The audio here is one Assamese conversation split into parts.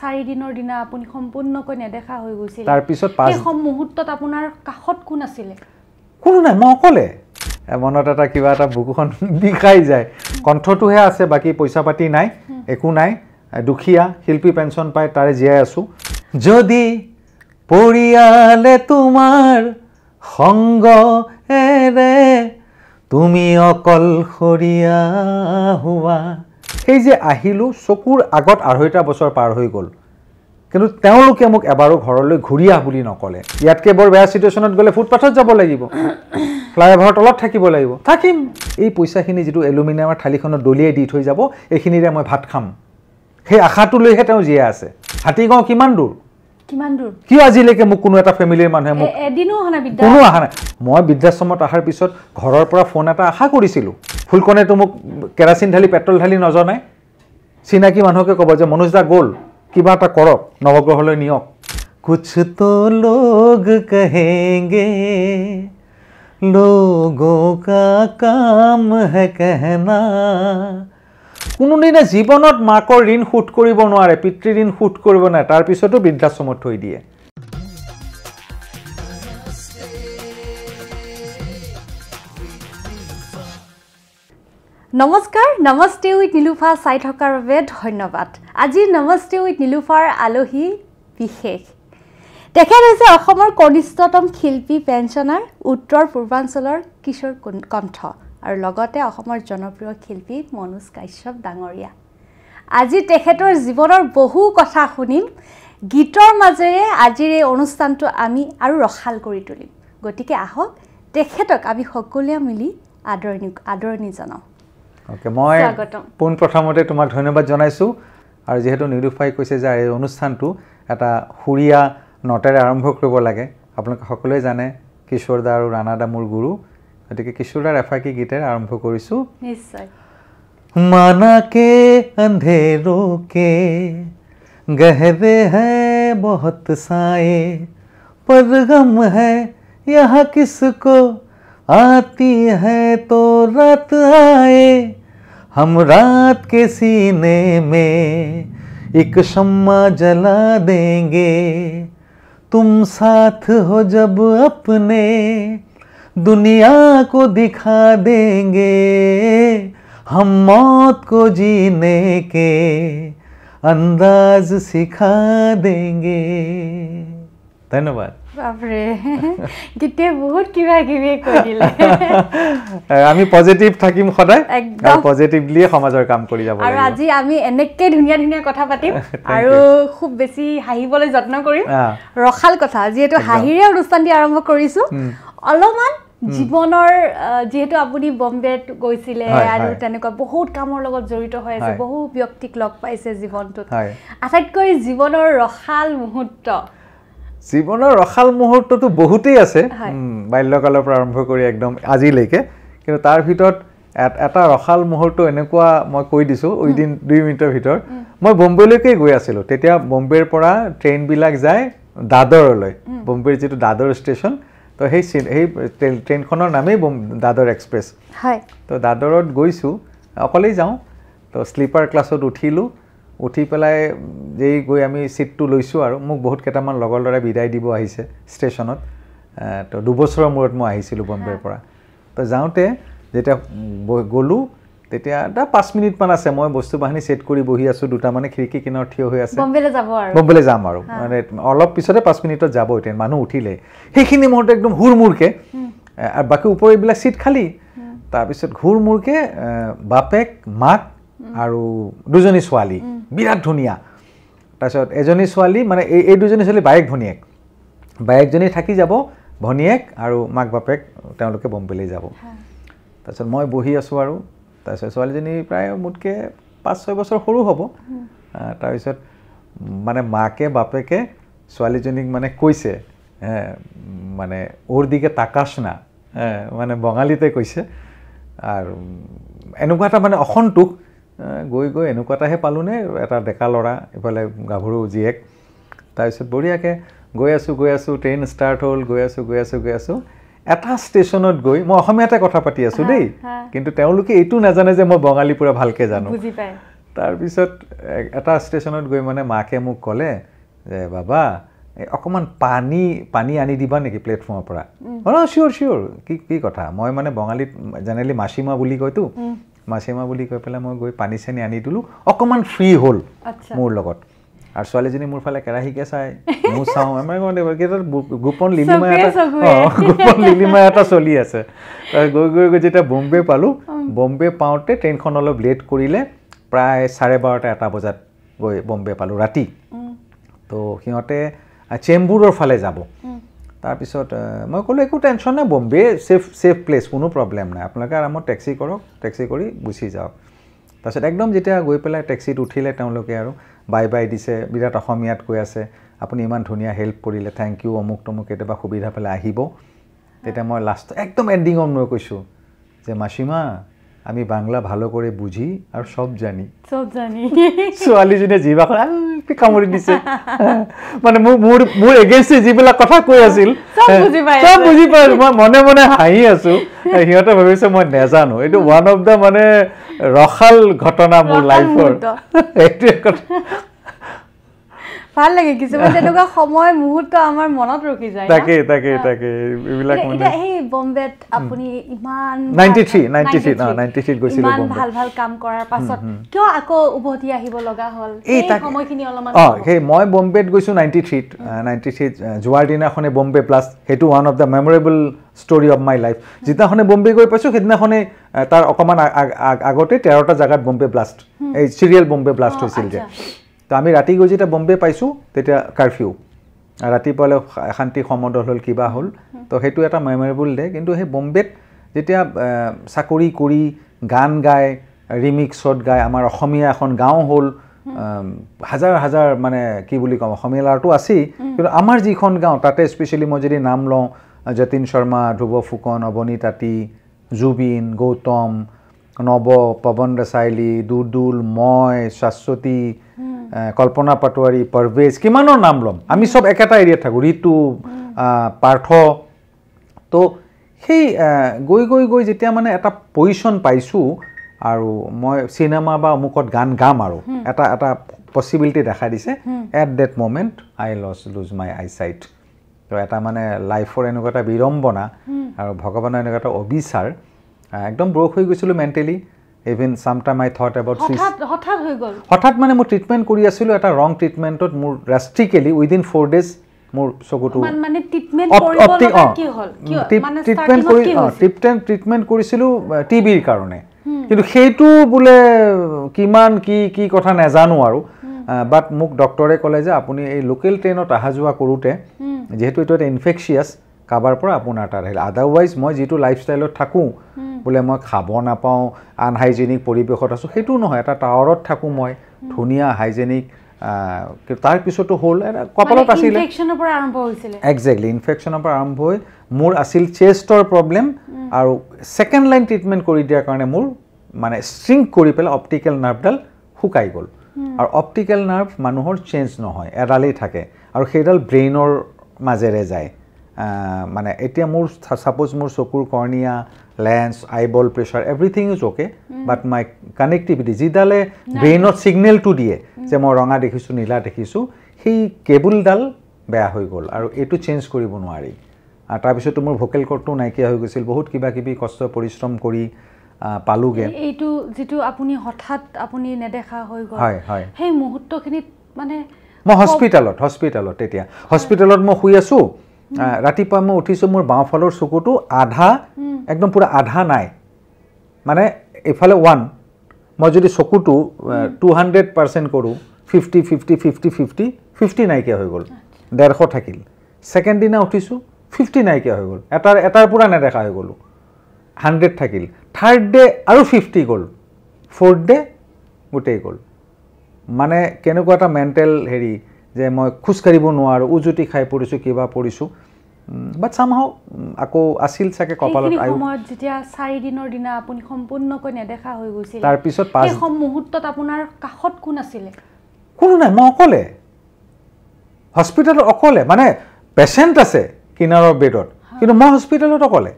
4 দিনৰ দিনা আপুনি সম্পূৰ্ণকৈ নেদেখা হৈ গৈছিল তাৰ পিছত 5 এই মুহূৰ্তত আপোনাৰ কাখত কোন আছিল কোনো নাই মই অকলে মনত এটা কিবা এটা বুকুখন বিখাই যায় কণ্ঠটোহে আছে বাকি পইচা পাতি নাই একো নাই দুখিয়া শিল্পী পেনশন পায় তাৰে জীয়াই আছো যদি পৰিয়ালে তোমাৰ সংগ এৰে তুমি অকলশৰীয়া হোৱা এই যে আহিলো চকুৰ আগত 2.5 বছৰ পাৰ হৈ গ'ল কিন্তু তেওঁলোকে মোক এবাৰো ঘৰলৈ ঘূৰি আহ বুলি নকলে ইয়াতকে বৰ বেয়া সিচুৱেচনত গলে ফুটপাথত যাব লাগিব ফ্লাইঅভাৰ তলত থাকিব লাগিব থাকিম এই পইচাখিনি যেটো এলুমিনিয়ামৰ থালিখনত দলিয়াই দি থৈ যাব এইখিনিৰে মই ভাত খাম সেই আশাটো লৈহে তেওঁ জীয়াই আছে হাতীগাঁও কিমান দূৰ কি আজিলৈকে মোক কোনো এটা ফেমিলিৰ মানুহে মোক এদিনো হনা বিদ্যা কোনো আহা নাই মই বিদ্যাশ্ৰমত আহাৰ পিছত ঘৰৰ পৰা ফোন এটা আশা কৰিছিলো ফুলকনে তো মোক কেৰাচিন ঢালি পেট্ৰল ঢালি নজনাই চিনাকি মানুহকে ক'ব যে মনোজ দা গ'ল কিবা এটা কৰক নৱগ্ৰহলৈ নিয়ক कुछ तो लोग कहेंगे लोगों का काम है कहना কোনোদিনে জীৱনত মাকৰ ঋণ শোধ কৰিব নোৱাৰে পিতৃ ঋণ শোধ কৰিব নাই তাৰ পিছতো বৃদ্ধাশ্ৰমত থৈ দিয়ে নমস্কাৰ নমস্তে উইথ নীলুফা চাই থকাৰ বাবে ধন্যবাদ আজি নমস্তে উইথ নীলুফাৰ আলোহী বিশেষ তেখেত হৈছে অসমৰ কনিষ্ঠতম শিল্পী পেঞ্চনাৰ উত্তৰ পূৰ্বাঞ্চলৰ কিশোৰ কণ্ঠ আৰু লগতে অসমৰ জনপ্ৰিয় শিল্পী মনোজ কাশ্যপ ডাঙৰীয়া আজি তেখেতৰ জীৱনৰ বহু কথা শুনিম গীতৰ মাজেৰে আজিৰ এই অনুষ্ঠানটো আমি আৰু ৰখাল কৰি তুলিম গতিকে আহক তেখেতক আমি সকলোৱে মিলি আদৰণি জনাওঁ ওকে মই পোন প্ৰথমতে তোমাক ধন্যবাদ জনাইছো আৰু যেহেতু নিৰূপাই কৈছে যে এই অনুষ্ঠানটো এটা হুৰিয়া নটেৰে আৰম্ভ কৰিব লাগে আপোনালোকে সকলোৱে জানে কিশোৰ দা আৰু ৰাণা দা মোৰ গুৰু গতিকে কিশোৰ দাৰ এফাকি গীতেৰে আৰম্ভ কৰিছো নিশ্চয় माना के अंधेरों के गहरे हैं बहुत साए पर गम है यहाँ किसको आती है तो रात आए हम रात के सीने में एक शम्मा जला देंगे तुम साथ हो जब अपने दुनिया को दिखा देंगे हम मौत को जीने के अंदाज सिखा देंगे धन्यवाद বাপৰে গীতে বহুত কিবা কিবি কৈ দিলে আমি পজিটিভ থাকিম সদায় আৰু পজিটিভলি সমাজৰ কাম কৰি যাব আৰু আজি আমি এনেকৈ ধুনীয়া ধুনীয়া কথা পাতিম আৰু খুব বেছি হাঁহিবলৈ যত্ন কৰিম ৰখাল কথা যেহেতু হাঁহিৰে অনুষ্ঠানটি আৰম্ভ কৰিছো অলপমান জীৱনৰ যেহেতু আপুনি বম্বেত গৈছিলে আৰু তেনেকুৱা বহুত কামৰ লগত জড়িত হৈ আছে বহু ব্যক্তিক লগ পাইছে জীৱনটোত আটাইতকৈ জীৱনৰ ৰখাল মুহূৰ্ত জীৱনৰ ৰখাল মুহূৰ্তটো বহুতেই আছে বাল্যকালৰ পৰা আৰম্ভ কৰি একদম আজিলৈকে কিন্তু তাৰ ভিতৰত এটা ৰখাল মুহূৰ্ত এনেকুৱা মই কৈ দিছো উইদিন 2 মিনিটৰ ভিতৰত মই বম্বেলৈকে গৈ আছিলো তেতিয়া বম্বেৰ পৰা ট্ৰেইন বিলাক যায় দাদৰলৈ বম্বেৰ যেটো দাদৰ ষ্টেচন তো সেই ট্ৰেইনখনৰ নামেই দাদৰ এক্সপ্ৰেছ হয় তো দাদৰত গৈছো অকলেই যাওঁ তো স্লিপাৰ ক্লাছত উঠিলো উঠি পেলাই যেই গৈ আমি সিটটো লৈছো আৰু মোক বহুত কেইটামান লগৰ লৰা বিদায় দিব আহিছে ষ্টেচনত তো 2 বছৰৰ মূৰত মই আহিছিলো বম্বেৰ পৰা তো যাওঁতে যেতিয়া গলো তেতিয়া 5 মিনিট মান আছে মই বস্তু বাহিনী সেট কৰি বহি আছো দুটা মানে খিৰিকী কিনাৰত থিয় হৈ আছে বম্বেলে যাম আৰু মানে অলপ পিছতে 5 মিনিটত যাব এতিয়া মানুহ উঠিলে সেইখিনি মুহূৰ্ত একদম হুৰমুৰকে আৰু বাকি ওপৰ এইবিলাক সিট খালি তাৰ পিছত হুৰমুৰকে বাপেক মাক আৰু দুজনী ছোৱালী বিৰাট ধুনিয়া তাৰপিছত এজনী ছোৱালী মানে এই দুজনী ছোৱালী বাইকজনী থাকি যাব ভনিয়েক আৰু মাক বাপেক তেওঁলোকে বম্বেলৈ যাব তাৰপিছত মই বহি আছো আৰু তাৰপিছত ছোৱালীজনী প্ৰায় মোতকে 5-6 বছৰ সৰু হ'ব তাৰপিছত মানে মাকে বাপেকে ছোৱালীজনীক মানে কৈছে মানে ওৰ দিকে তাকাশ না মানে বঙালীতে কৈছে আৰু এনেকুৱা এটা মানে অসন্তোষ গৈ এনেকুৱা এটাহে পালোনে এটা ডেকা লৰা ইফালে গাভৰু জীয়েক তাৰপিছত বঢ়িয়াকে গৈ আছো ট্ৰেইন ষ্টাৰ্ট হ'ল গৈ আছো এটা ষ্টেচনত গৈ মই অসমীয়াতে কথা পাতি আছো দেই কিন্তু তেওঁলোকে এইটো নাজানে যে মই বঙালী পুৰা ভালকে জানো বুজি পায় তাৰপিছত এটা ষ্টেচনত গৈ মানে মাকে মোক ক'লে যে বাবা অকণমান পানী আনি দিবা নেকি প্লেটফৰ্মৰ পৰা চিয়'ৰ কি কথা মই মানে বঙালীত জেনেৰেলি মাছিমা বুলি কয়তো মাছিমা বুলি কৈ পেলাই মই গৈ পানী চানী আনি দিলোঁ অকণমান ফ্ৰী হ'ল মোৰ লগত আৰু ছোৱালীজনী মোৰ ফালে কেৰাহীকে চাই মোৰ চাওঁ আমাৰ গোপন লিলিমা এটা চলি আছে গৈ যেতিয়া বম্বে পালোঁ বম্বে পাওঁতে ট্ৰেইনখন অলপ লেট কৰিলে প্ৰায় 12:30 1 বজাত গৈ বম্বে পালোঁ ৰাতি তো সিহঁতে চেম্বুৰৰ ফালে যাব তাৰপিছত মই ক'লোঁ একো টেনশ্যন নাই বম্বে ছেফ প্লেচ কোনো প্ৰব্লেম নাই আপোনালোকে আৰামত টেক্সি কৰক টেক্সি কৰি গুচি যাওক তাৰপিছত একদম যেতিয়া গৈ পেলাই টেক্সিত উঠিলে তেওঁলোকে আৰু বাই দিছে বিৰাট অসমীয়াত কৈ আছে আপুনি ইমান ধুনীয়া হেল্প কৰিলে থেংক ইউ অমুক তমুক কেতিয়াবা সুবিধা পালে আহিব তেতিয়া মই লাষ্ট একদম এণ্ডিঙত মই কৈছোঁ যে মাছিমা আমি বাংলা ভালো করে বুঝি আর সব জানি ছোৱালীজনীয়ে জিভাখন কামুৰি দিছে মানে মোৰ এগেইনষ্টে যিবিলাক কথা কৈ আছিল চব বুজি পাইছোঁ মই মনে মনে হাঁহি আছোঁ সিহঁতে ভাবিছে মই নেজানো এইটো ওৱান অফ দ্য মানে ৰসাল ঘটনা মোৰ লাইফৰ এইটোৱে কথা ভাল লাগে কিছুমান তেনেকুৱা সময় মুহূৰ্ত আমাৰ মনত ৰখি যায় তাকে এইবিলাক মানে এই বম্বেত আপুনি ইমান 93 গৈছিল ইমান ভাল কাম কৰাৰ পাছত কিয় আকৌ উভতি আহিব লগা হ'ল এই সময়খিনি অলপমান সেই মই বম্বেত গৈছোঁ 93 যোৱাৰ দিনাখনে বম্বে প্লাছ সেইটো one of the memorable story of my life যিদিনাখনে বম্বে গৈ পাইছোঁ সেইদিনাখনে তাৰ অকণমান আগতে 13টা জেগাত বম্বে ব্লাষ্ট এই চিৰিয়েল বম্বে ব্লাষ্ট হৈছিল যে তো আমি ৰাতি গৈ যেতিয়া বম্বে পাইছোঁ তেতিয়া কাৰফিউ ৰাতিপুৱালৈ শান্তি সমদল হ'ল কিবা হ'ল তো সেইটো এটা মেমৰেবল ডে কিন্তু সেই বম্বেত যেতিয়া চাকৰি কৰি গান গায় ৰিমিক্সত গায় আমাৰ অসমীয়া এখন গাঁও হ'ল হাজাৰ মানে কি বুলি ক'ম অসমীয়া ল'ৰাটো আছেই কিন্তু আমাৰ যিখন গাঁও তাতে স্পেচিয়েলি মই যদি নাম লওঁ যতীন শৰ্মা ধ্ৰুৱ ফুকন অৱনী তাঁতী জুবিন গৌতম নৱ পৱন ৰসাইলী দুদুল মই শাশ্বতী কল্পনা পাটোৱাৰী পাৰভেজ কিমানৰ নাম ল'ম আমি চব একেটা এৰিয়াত থাকোঁ ঋতু পাৰ্থ তো সেই গৈ যেতিয়া মানে এটা পজিশ্যন পাইছোঁ আৰু মই চিনেমা বা অমুকত গান গাম আৰু এটা পচিবিলিটি দেখা দিছে at that moment I lose my eyesight তো এটা মানে লাইফৰ এনেকুৱা এটা বিড়ম্বনা আৰু ভগৱানৰ এনেকুৱা এটা অবিচাৰ একদম ব্ৰক হৈ গৈছিলোঁ mentally even sometime I thought about হঠাৎ মানে মই ট্ৰিটমেণ্ট কৰি আছিলোঁ এটা ৰং ট্ৰিটমেণ্টত মোৰ ড্ৰাষ্টিকেলি উইদিন 4 days মোৰ চকুটো ট্ৰিটমেণ্ট কৰিছিলোঁ টিবিৰ কাৰণে কিন্তু সেইটো বোলে কিমান কি কথা নাজানো আৰু বাট মোক ডক্টৰে ক'লে যে আপুনি এই লোকেল ট্ৰেইনত অহা যোৱা কৰোঁতে যিহেতু এইটো এটা ইনফেকচিয়াছ কাৰোবাৰ পৰা আপোনাৰ তাত আহিলে আদাৰৱাইজ মই যিটো লাইফষ্টাইলত থাকোঁ বোলে মই খাব নাপাওঁ আনহাইজেনিক পৰিৱেশত আছোঁ সেইটো নহয় এটা টাৱাৰত থাকোঁ মই ধুনীয়া হাইজেনিক তাৰপিছতো হ'ল এটা কপালত আছিলে একজেক্টলি ইনফেকশ্যনৰ পৰা আৰম্ভ হৈ মোৰ আছিল চেষ্টৰ প্ৰব্লেম আৰু ছেকেণ্ড লাইন ট্ৰিটমেণ্ট কৰি দিয়াৰ কাৰণে মোৰ মানে ষ্ট্ৰিংক কৰি পেলাই অপটিকেল নাৰ্ভডাল শুকাই গ'ল আৰু অপটিকেল নাৰ্ভ মানুহৰ চেঞ্জ নহয় এডালেই থাকে আৰু সেইডাল ব্ৰেইনৰ মাজেৰে যায় মানে এতিয়া মোৰ ছাপ'জ মোৰ চকুৰ cornea lens eyeball pressure everything is okay but my connectivity যিডালে ব্ৰেইনত ছিগনেলটো দিয়ে যে মই ৰঙা দেখিছোঁ নীলা দেখিছোঁ সেই কেবুলডাল বেয়া হৈ গ'ল আৰু এইটো চেঞ্জ কৰিব নোৱাৰি আৰু তাৰপিছতো মোৰ ভোকেল কৰ্ডটো নাইকিয়া হৈ গৈছিল বহুত কিবা কিবি কষ্ট পৰিশ্ৰম কৰি পালোঁগৈ এইটো যিটো আপুনি হঠাৎ আপুনি নেদেখা হৈ গ'ল হয় সেই মুহূৰ্তখিনিত মানে মই হস্পিটেলত তেতিয়া হস্পিটেলত মই শুই আছোঁ ৰাতিপুৱা মই উঠিছোঁ মোৰ বাওঁফালৰ চকুটো আধা একদম পূৰা আধা নাই মানে এইফালে 1 মই যদি চকুটো 200% কৰোঁ 50 নাইকিয়া হৈ গ'ল 150 থাকিল ছেকেণ্ড দিনা উঠিছোঁ 50 নাইকিয়া হৈ গ'ল এটাৰ পূৰা নেদেখা হৈ গ'লোঁ 100 থাকিল থাৰ্ড ডে আৰু 50 গ'ল ফ'ৰ্থ ডে গোটেই গ'ল মানে কেনেকুৱা এটা মেণ্টেল হেৰি যে মই খোজকাঢ়িব নোৱাৰোঁ উজুটি খাই পৰিছোঁ কিবা পৰিছোঁ বাট সামহাও আকৌ আছিল চাগে কপালত সময়ত যেতিয়া 4 দিনৰ দিনা আপুনি সম্পূৰ্ণকৈ নেদেখা হৈ গৈছিল তাৰপিছত সেই মুহূৰ্তত আপোনাৰ কাষত কোন আছিলে কোনো নাই মই অকলে হস্পিটেলত অকলে মানে পেচেণ্ট আছে কিনাৰৰ বেডত কিন্তু মই হস্পিটেলত অকলে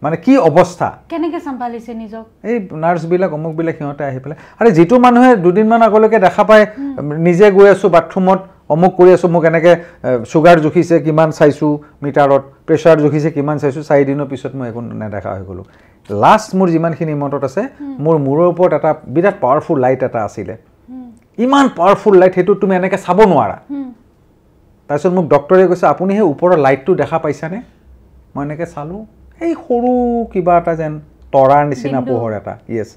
মানে কি অৱস্থা কেনেকৈ চম্ভালিছে নিজক এই নাৰ্ছবিলাক অমুকবিলাক সিহঁতে আহি পেলাই আৰে যিটো মানুহে দুদিনমান আগলৈকে দেখা পায় নিজে গৈ আছোঁ বাথৰুমত অমুক কৰি আছোঁ মোক এনেকৈ চুগাৰ জুখিছে কিমান চাইছোঁ মিটাৰত প্ৰেছাৰ জুখিছে কিমান চাইছোঁ 4 দিনৰ পিছত মই একো নেদেখা হৈ গ'লোঁ লাষ্ট মোৰ যিমানখিনি মনত আছে মোৰ মূৰৰ ওপৰত এটা বিৰাট পাৱাৰফুল লাইট এটা আছিলে ইমান পাৱাৰফুল লাইট সেইটো তুমি এনেকৈ চাব নোৱাৰা তাৰপিছত মোক ডক্টৰে কৈছে আপুনি সেই ওপৰৰ লাইটটো দেখা পাইছানে মই এনেকৈ চালোঁ এই সৰু কিবা এটা যেন তৰাৰ নিচিনা পোহৰ এটা য়েছ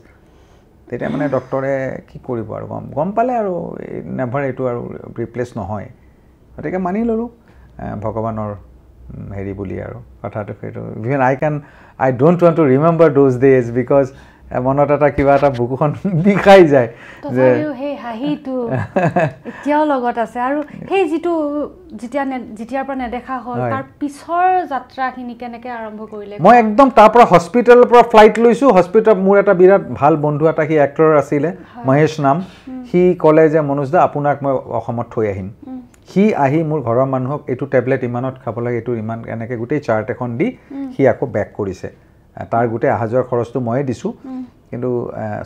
তেতিয়া মানে ডক্টৰে কি কৰিব আৰু গম পালে আৰু নেভাৰ এইটো আৰু ৰিপ্লেচ নহয় গতিকে মানি ল'লোঁ ভগৱানৰ হেৰি বুলি আৰু কথাটো সেইটো even I don't want to remember those days because মনত এটা কিবা এটা বুকুখন বিষাই যায় যে সেই হাঁহিটো এতিয়াও লগত আছে আৰু সেই যিটো যেতিয়াৰ পৰা নেদেখা হ'ল তাৰ পিছৰ যাত্ৰাখিনি কেনেকৈ আৰম্ভ কৰিলে মই একদম তাৰ পৰা হস্পিটেলৰ পৰা ফ্লাইট লৈছোঁ হস্পিটেলত মোৰ এটা বিৰাট ভাল বন্ধু এটা সি এক্টৰ আছিলে মহেশ নাম সি ক'লে যে মনোজ দা আপোনাক মই অসমত থৈ আহিম সি আহি মোৰ ঘৰৰ মানুহক এইটো টেবলেট ইমানত খাব লাগে এইটো ইমান এনেকৈ গোটেই চাৰ্ট এখন দি সি আকৌ বেক কৰিছে তাৰ গোটেই অহা যোৱাৰ খৰচটো ময়ে দিছোঁ কিন্তু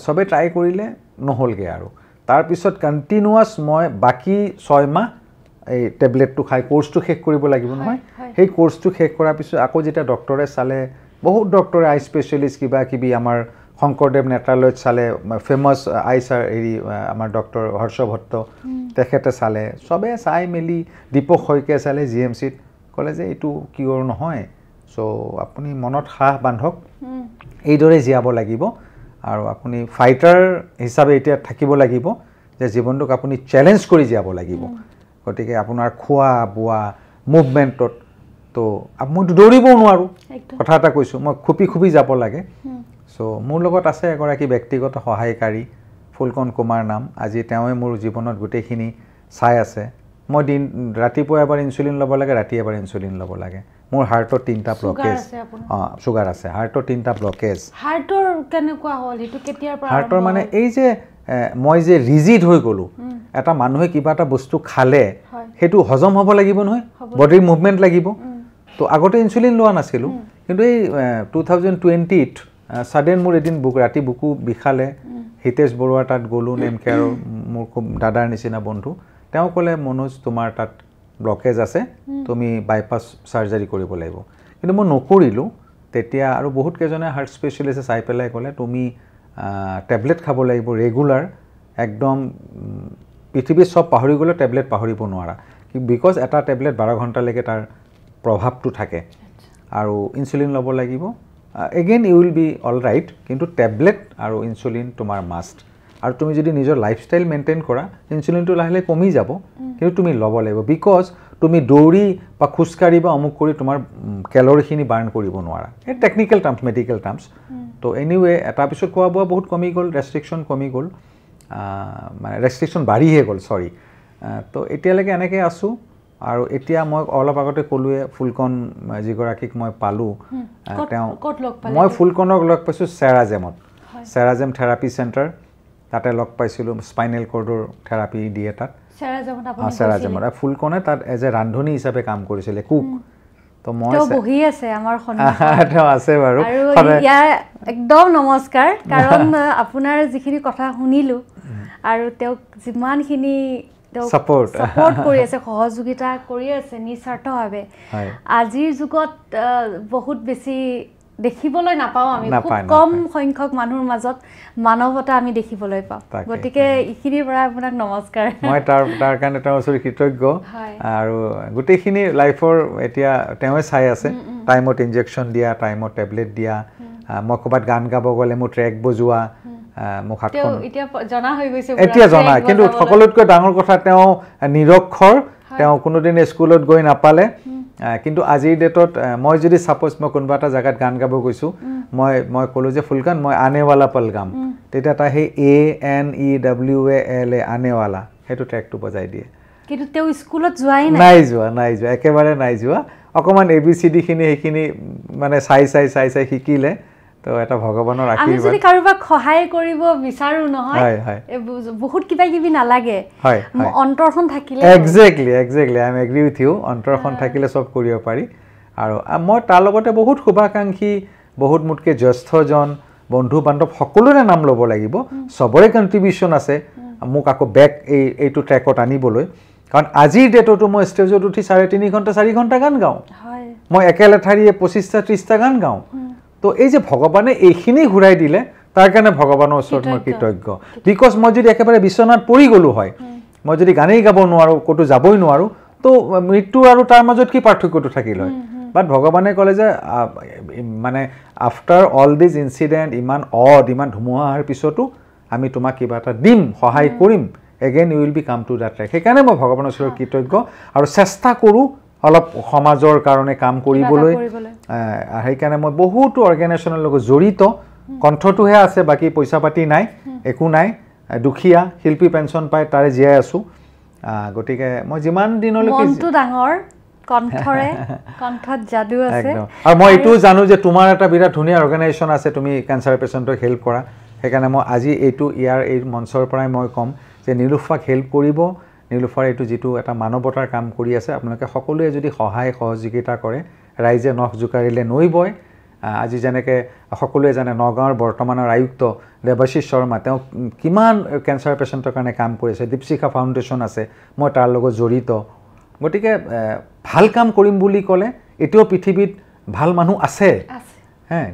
চবে ট্ৰাই কৰিলে নহ'লগৈ আৰু তাৰপিছত কণ্টিনিউৱাছ মই বাকী 6 মাহ এই টেবলেটটো খাই কোৰ্চটো শেষ কৰিব লাগিব নহয় সেই কোৰ্চটো শেষ কৰাৰ পিছত আকৌ যেতিয়া ডক্টৰে চালে বহুত ডক্টৰে আই স্পেচিয়েলিষ্ট কিবা কিবি আমাৰ শংকৰদেৱ নেত্ৰালয়ত চালে ফেমাছ আই হেৰি আমাৰ ডক্টৰ হৰ্ষ ভট্ট তেখেতে চালে চবে চাই মেলি দীপক শইকীয়াই চালে GMCত ক'লে যে এইটো কিয়ৰ নহয় চ' আপুনি মনত সাহ বান্ধক এইদৰে জীয়াব লাগিব আৰু আপুনি ফাইটাৰ হিচাপে এতিয়া থাকিব লাগিব যে জীৱনটোক আপুনি চেলেঞ্জ কৰি জীয়াব লাগিব গতিকে আপোনাৰ খোৱা বোৱা মুভমেণ্টত তো মইতো দৌৰিবও নোৱাৰোঁ কথা এটা কৈছোঁ মই খুপি যাব লাগে চ' মোৰ লগত আছে এগৰাকী ব্যক্তিগত সহায়কাৰী ফুলকণ কুমাৰ নাম আজি তেওঁৱে মোৰ জীৱনত গোটেইখিনি চাই আছে মই ৰাতিপুৱা এবাৰ ইনচুলিন ল'ব লাগে ৰাতি এবাৰ ইনচুলিন ল'ব লাগে মোৰ হাৰ্টৰ 3টা ব্লকেজ চুগাৰ আছে হাৰ্টৰ 3টা ব্লকেজ হাৰ্টৰ কেনেকুৱা হ'ল সেইটো কেতিয়াৰ পৰা হাৰ্টৰ মানে এই যে মই যে ৰিজিড হৈ গ'লোঁ এটা মানুহে কিবা এটা বস্তু খালে সেইটো হজম হ'ব লাগিব নহয় বডিৰ মুভমেণ্ট লাগিব তো আগতে ইনচুলিন লোৱা নাছিলোঁ কিন্তু এই 2020ত ছাডেন মোৰ এদিন ৰাতি বুকু বিষালে হিতেশ বৰুৱাৰ তাত গ'লোঁ নেমকে আৰু মোৰ খুব দাদাৰ নিচিনা বন্ধু তেওঁ ক'লে মনোজ তোমাৰ তাত ব্লকেজ আছে তুমি বাইপাছ চাৰ্জাৰী কৰিব লাগিব কিন্তু মই নকৰিলোঁ তেতিয়া আৰু বহুত কেইজনে হাৰ্ট স্পেচিয়েলিষ্টে চাই পেলাই ক'লে তুমি টেবলেট খাব লাগিব ৰেগুলাৰ একদম পৃথিৱীৰ চব পাহৰি গ'লে টেবলেট পাহৰিব নোৱাৰা বিকজ এটা টেবলেট 12 ঘণ্টালৈকে তাৰ প্ৰভাৱটো থাকে আৰু ইনচুলিন ল'ব লাগিব again you will be all right কিন্তু টেবলেট আৰু ইনচুলিন তোমাৰ মাষ্ট আৰু তুমি যদি নিজৰ লাইফষ্টাইল মেইনটেইন কৰা ইনচুলিনটো লাহে লাহে কমি যাব কিন্তু তুমি ল'ব লাগিব বিকজ তুমি দৌৰি বা খোজকাঢ়ি বা অমুক কৰি তোমাৰ কেলৰিখিনি বাৰ্ণ কৰিব নোৱাৰা এই টেকনিকেল টাৰ্মছ মেডিকেল টাৰ্মছ তো এনিৱে তাৰপিছত খোৱা বোৱা বহুত কমি গ'ল ৰেষ্ট্ৰিকশ্যন কমি গ'ল মানে ৰেষ্ট্ৰিকশ্যন বাঢ়িহে গ'ল চৰি তো এতিয়ালৈকে এনেকৈ আছোঁ আৰু এতিয়া মই অলপ আগতে ক'লোৱে ফুলকণ যিগৰাকীক মই পালোঁ তেওঁ মই ফুলকণক লগ পাইছোঁ চেৰাজেম থেৰাপি চেণ্টাৰ তাতে লগ পাইছিলোঁ স্পাইনেল কৰ্ডৰ থেৰাপি দিয়ে তাত চেৰাজেমত ফুলকণে তাত এজ এ ৰান্ধনী হিচাপে কাম কৰিছিলে কুক তো মই বহি আছে আমাৰ সন্মুখত তেওঁ আছে বাৰু আৰু ইয়াৰ একদম নমস্কাৰ কাৰণ আপোনাৰ যিখিনি কথা শুনিলোঁ আৰু তেওঁক যিমানখিনি সাপোৰ্ট কৰি আছে সহযোগিতা কৰি আছে নিস্বাৰ্থভাৱে আজিৰ যুগত বহুত বেছি দেখিবলৈ নাপাওঁ আমি খুব কম সংখ্যক মানুহৰ মাজত মানৱতা আমি দেখিবলৈ পাওঁ গতিকে এইখিনিৰ পৰা আপোনাক নমস্কাৰ মই তাৰ কাৰণে তেওঁৰ ওচৰত কৃতজ্ঞ আৰু গোটেইখিনি লাইফৰ এতিয়া তেওঁৱে চাই আছে টাইমত ইনজেকশ্যন দিয়া টাইমত টেবলেট দিয়া মই ক'ৰবাত গান গাব গ'লে মোৰ ট্ৰেক বজোৱা মোক হাতখন এতিয়া জনা কিন্তু সকলোতকৈ ডাঙৰ কথা তেওঁ নিৰক্ষৰ তেওঁ কোনোদিন স্কুলত গৈ নাপালে কিন্তু আজিৰ ডেটত মই যদি ছাপ'জ মই কোনোবা এটা জেগাত গান গাব গৈছোঁ মই ক'লোঁ যে ফুলকান মই আনেৱালা পল গাম তেতিয়া তাই সেই ANEWALA আনেৱালা সেইটো ট্ৰেকটো বজাই দিয়ে কিন্তু তেওঁ স্কুলত যোৱাই নাই যোৱা একেবাৰে নাই যোৱা অকণমান ABCDখিনি সেইখিনি মানে চাই শিকিলে তো এটা ভগৱানৰ আশীৰ্বাদ আমি যদি কাৰোবাক সহায় কৰিব বিচাৰো নহয় বহুত কিবা কিবি নালাগে অন্তৰখন থাকিলে exactly I am agree with you অন্তৰখন থাকিলে চব কৰিব পাৰি আৰু মই তাৰ লগতে বহুত শুভাকাংক্ষী বহুত মোতকৈ জ্যেষ্ঠজন বন্ধু বান্ধৱ সকলোৰে নাম ল'ব লাগিব সবৰে কণ্ট্ৰিবিউশ্যন আছে মোক আকৌ বেক এইটো ট্ৰেকত আনিবলৈ কাৰণ আজিৰ ডেটতো মই ষ্টেজত উঠি 3.5 ঘণ্টা 4 ঘণ্টা গান গাওঁ মই একেলেঠাৰিয়ে 25টা 30টা গান গাওঁ তো এই যে ভগৱানে এইখিনি ঘূৰাই দিলে তাৰ কাৰণে ভগৱানৰ ওচৰত মই কৃতজ্ঞ বিকজ মই যদি একেবাৰে বিচনাত পৰি গ'লো হয় মই যদি গানেই গাব নোৱাৰোঁ ক'তো যাবই নোৱাৰোঁ তো মৃত্যু আৰু তাৰ মাজত কি পাৰ্থক্যটো থাকিল হয় বাট ভগৱানে ক'লে যে মানে আফটাৰ অল দিছ ইনচিডেণ্ট ইমান ইমান ধুমুহা অহাৰ পিছতো আমি তোমাক কিবা এটা দিম সহায় কৰিম again you will be come to that track সেইকাৰণে মই ভগৱানৰ ওচৰত কৃতজ্ঞ আৰু চেষ্টা কৰোঁ অলপ সমাজৰ কাৰণে কাম কৰিবলৈ সেইকাৰণে মই বহুতো অৰ্গেনাইজেশ্যনৰ লগত জড়িত কণ্ঠটোহে আছে বাকী পইচা পাতি নাই একো নাই দুখীয়া শিল্পী পেঞ্চন পায় তাৰে জীয়াই আছোঁ গতিকে মই যিমান দিনলৈকে মনটো ডাঙৰ কণ্ঠৰে কণ্ঠত যাদু আছে আৰু মই এইটোও জানো যে তোমাৰ এটা বিৰাট ধুনীয়া অৰ্গেনাইজেশ্যন আছে তুমি কেঞ্চাৰ পেচেণ্টক হেল্প কৰা সেইকাৰণে মই আজি এই মঞ্চৰ পৰাই মই ক'ম যে নিলোফাক হেল্প কৰিব নিলোফাৰ এইটো যিটো এটা মানৱতাৰ কাম কৰি আছে আপোনালোকে সকলোৱে যদি সহায় সহযোগিতা কৰে ৰাইজে নখ জোকাৰিলে নৈ বয় আজি যেনেকৈ সকলোৱে জানে নগাঁৱৰ বৰ্তমানৰ আয়ুক্ত দেৱাশিষ শৰ্মা তেওঁ কিমান কেঞ্চাৰ পেচেণ্টৰ কাৰণে কাম কৰিছে দীপশিখা ফাউণ্ডেশ্যন আছে মই তাৰ লগত জড়িত গতিকে ভাল কাম কৰিম বুলি ক'লে এতিয়াও পৃথিৱীত ভাল মানুহ আছে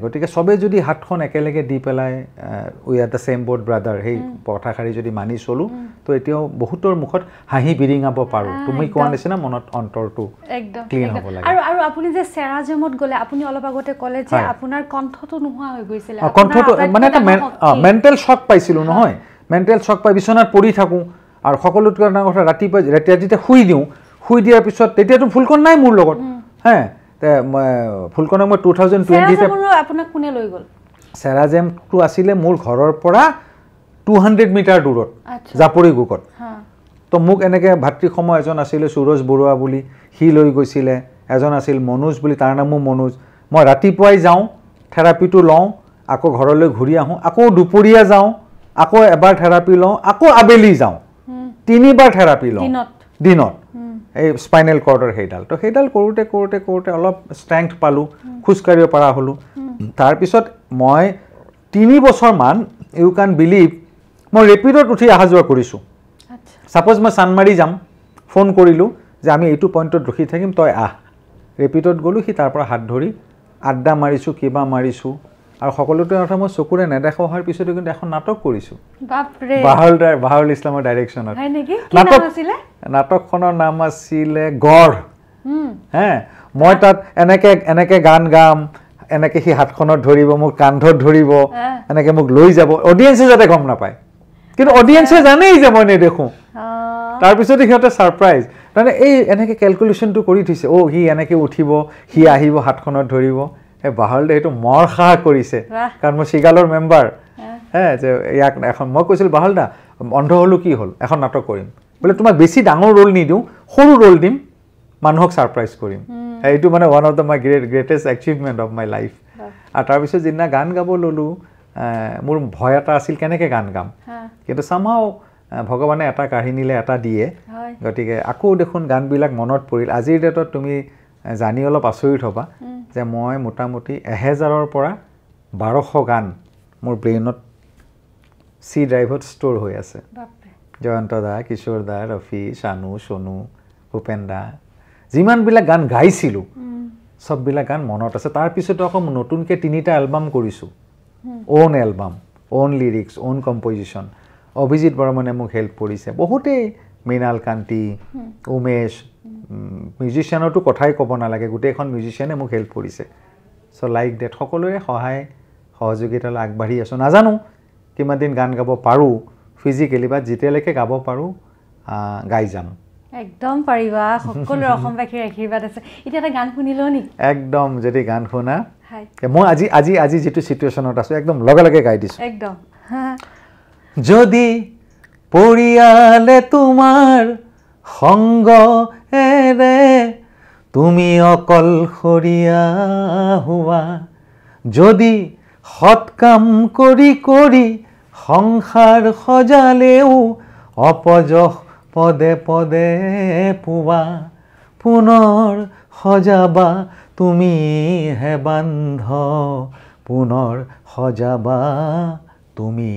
গতিকে চবেই যদি হাতখন একেলগে দি পেলাই we are the same boat brother সেই কথাষাৰি যদি মানি চলোঁ তো এতিয়াও বহুতৰ মুখত হাঁহি বিৰিঙাব পাৰোঁ তুমি কোৱাৰ নিচিনা মনত অন্তৰটো ক্লিন হ'ব লাগে আৰু আপুনি যে চেৰাজমত গ'লে আপুনি অলপ আগতে ক'লে যে আপোনাৰ কণ্ঠটো নোহোৱা হৈ গৈছিলে কণ্ঠটো মানে এটা মেণ্টেল শ্বক পাইছিলোঁ নহয় মেণ্টেল শ্বক পাই বিচনাত পৰি থাকোঁ আৰু সকলোতকৈ ডাঙৰ কথা ৰাতিপুৱা যেতিয়া শুই দিয়াৰ পিছত তেতিয়াতো ফুলকণ নাই মোৰ লগত ফুলকণক মই 2020 আপোনাক কোনে লৈ গ'ল চেৰাজেমটো আছিলে মোৰ ঘৰৰ পৰা 200 মিটাৰ দূৰত জাপৰি গোকত তো মোক এনেকৈ ভাতৃসম এজন আছিলে সুৰজ বৰুৱা বুলি সি লৈ গৈছিলে এজন আছিল মনোজ বুলি তাৰ নামো মনোজ মই ৰাতিপুৱাই যাওঁ থেৰাপিটো লওঁ আকৌ ঘৰলৈ ঘূৰি আহোঁ আকৌ দুপৰীয়া যাওঁ আকৌ এবাৰ থেৰাপি লওঁ আকৌ আবেলি যাওঁ 3বাৰ থেৰাপি লওঁ দিনত এই স্পাইনেল কৰ্ডৰ সেইডাল কৰোঁতে অলপ ষ্ট্ৰেংথ পালোঁ খোজকাঢ়িব পৰা হ'লোঁ তাৰপিছত মই 3 বছৰমান ইউ কেন বিলিভ মই ৰেপিডত উঠি অহা যোৱা কৰিছোঁ ছাপ'জ মই চানমাৰি যাম ফোন কৰিলোঁ যে আমি এইটো পইণ্টত ৰখি থাকিম তই আহ ৰেপিডত গ'লোঁ সি তাৰ পৰা হাত ধৰি আড্ডা মাৰিছোঁ কিবা মাৰিছোঁ আৰু সকলোতে কথা মই চকুৰে নেদেখা হোৱাৰ পিছতো কিন্তু এখন নাটক কৰিছোঁ বাহাৰুল ইছলামৰ ডাইৰেকশ্যনত নাটকখনৰ নাম আছিলে গড় মই তাত এনেকৈ গান গাম এনেকৈ সি হাতখনত ধৰিব মোক কান্ধত ধৰিব এনেকৈ মোক লৈ যাব অডিয়েঞ্চে যাতে গম নাপায় কিন্তু অডিয়েঞ্চে জানেই যে মই নেদেখোঁ তাৰপিছতে সিহঁতে ছাৰপ্ৰাইজ তাৰমানে এই এনেকৈ কেলকুলেশ্যনটো কৰি থৈছে সি এনেকৈ উঠিব সি আহিব হাতখনত ধৰিব এই বাহাৰুলে সেইটো মৰ সাহ কৰিছে কাৰণ মই চিগালৰ মেম্বাৰ যে ইয়াক এখন মই কৈছিলোঁ বাহাৰুল দা অন্ধ হ'লোঁ কি হ'ল এখন নাটক কৰিম বোলে তোমাক বেছি ডাঙৰ ৰোল নিদিওঁ সৰু ৰোল দিম মানুহক ছাৰপ্ৰাইজ কৰিম এইটো মানে one of the my greatest achievement of my life আৰু তাৰপিছত যিদিনা গান গাব ল'লোঁ মোৰ ভয় এটা আছিল কেনেকৈ গান গাম কিন্তু চামহাও ভগৱানে এটা কাহিনীলে এটা দিয়ে গতিকে আকৌ দেখোন গানবিলাক মনত পৰিল আজিৰ ডেটত তুমি জানি অলপ আচৰিত হ'বা যে মই মোটামুটি 1000ৰ পৰা 1200 গান মোৰ ব্ৰেইনত চি ড্ৰাইভত ষ্ট'ৰ হৈ আছে জয়ন্ত দা কিশোৰ দা ৰফি শানু সোনু ভূপেন দা যিমানবিলাক গান গাইছিলোঁ চববিলাক গান মনত আছে তাৰপিছতো আকৌ নতুনকৈ 3টা এলবাম কৰিছোঁ on album on lyrics on composition Abhijit বৰ্মনে মোক হেল্প কৰিছে বহুতেই মৃণাল কান্তি উমেশ মিউজিচিয়ানৰতো কথাই ক'ব নালাগে গোটেইখন মিউজিচিয়ানে মোক হেল্প কৰিছে চ' লাইক ডেট সকলোৰে সহায় সহযোগিতালৈ আগবাঢ়ি আছোঁ নাজানো কিমান দিন গান গাব পাৰোঁ ফিজিকেলি বা যেতিয়ালৈকে গাব পাৰোঁ গাই যাম একদম পাৰিবা সকলোৰে অসমবাসীৰ আশীৰ্বাদ আছে এতিয়া এটা গান শুনিলো নি একদম যদি গান শুনা মই আজি যিটো চিটুৱেশ্যনত আছোঁ একদম লগে লগে গাই দিছোঁ একদম যদি পৰিয়ালে তোমাৰ সংগ এৰে তুমি অকলশৰীয়া হোৱা যদি সৎ কাম কৰি সংসাৰ সজালেও অপযশ পদে পদে পোৱা পুনৰ সজাবা তুমি হে বান্ধ পুনৰ সজাবা তুমি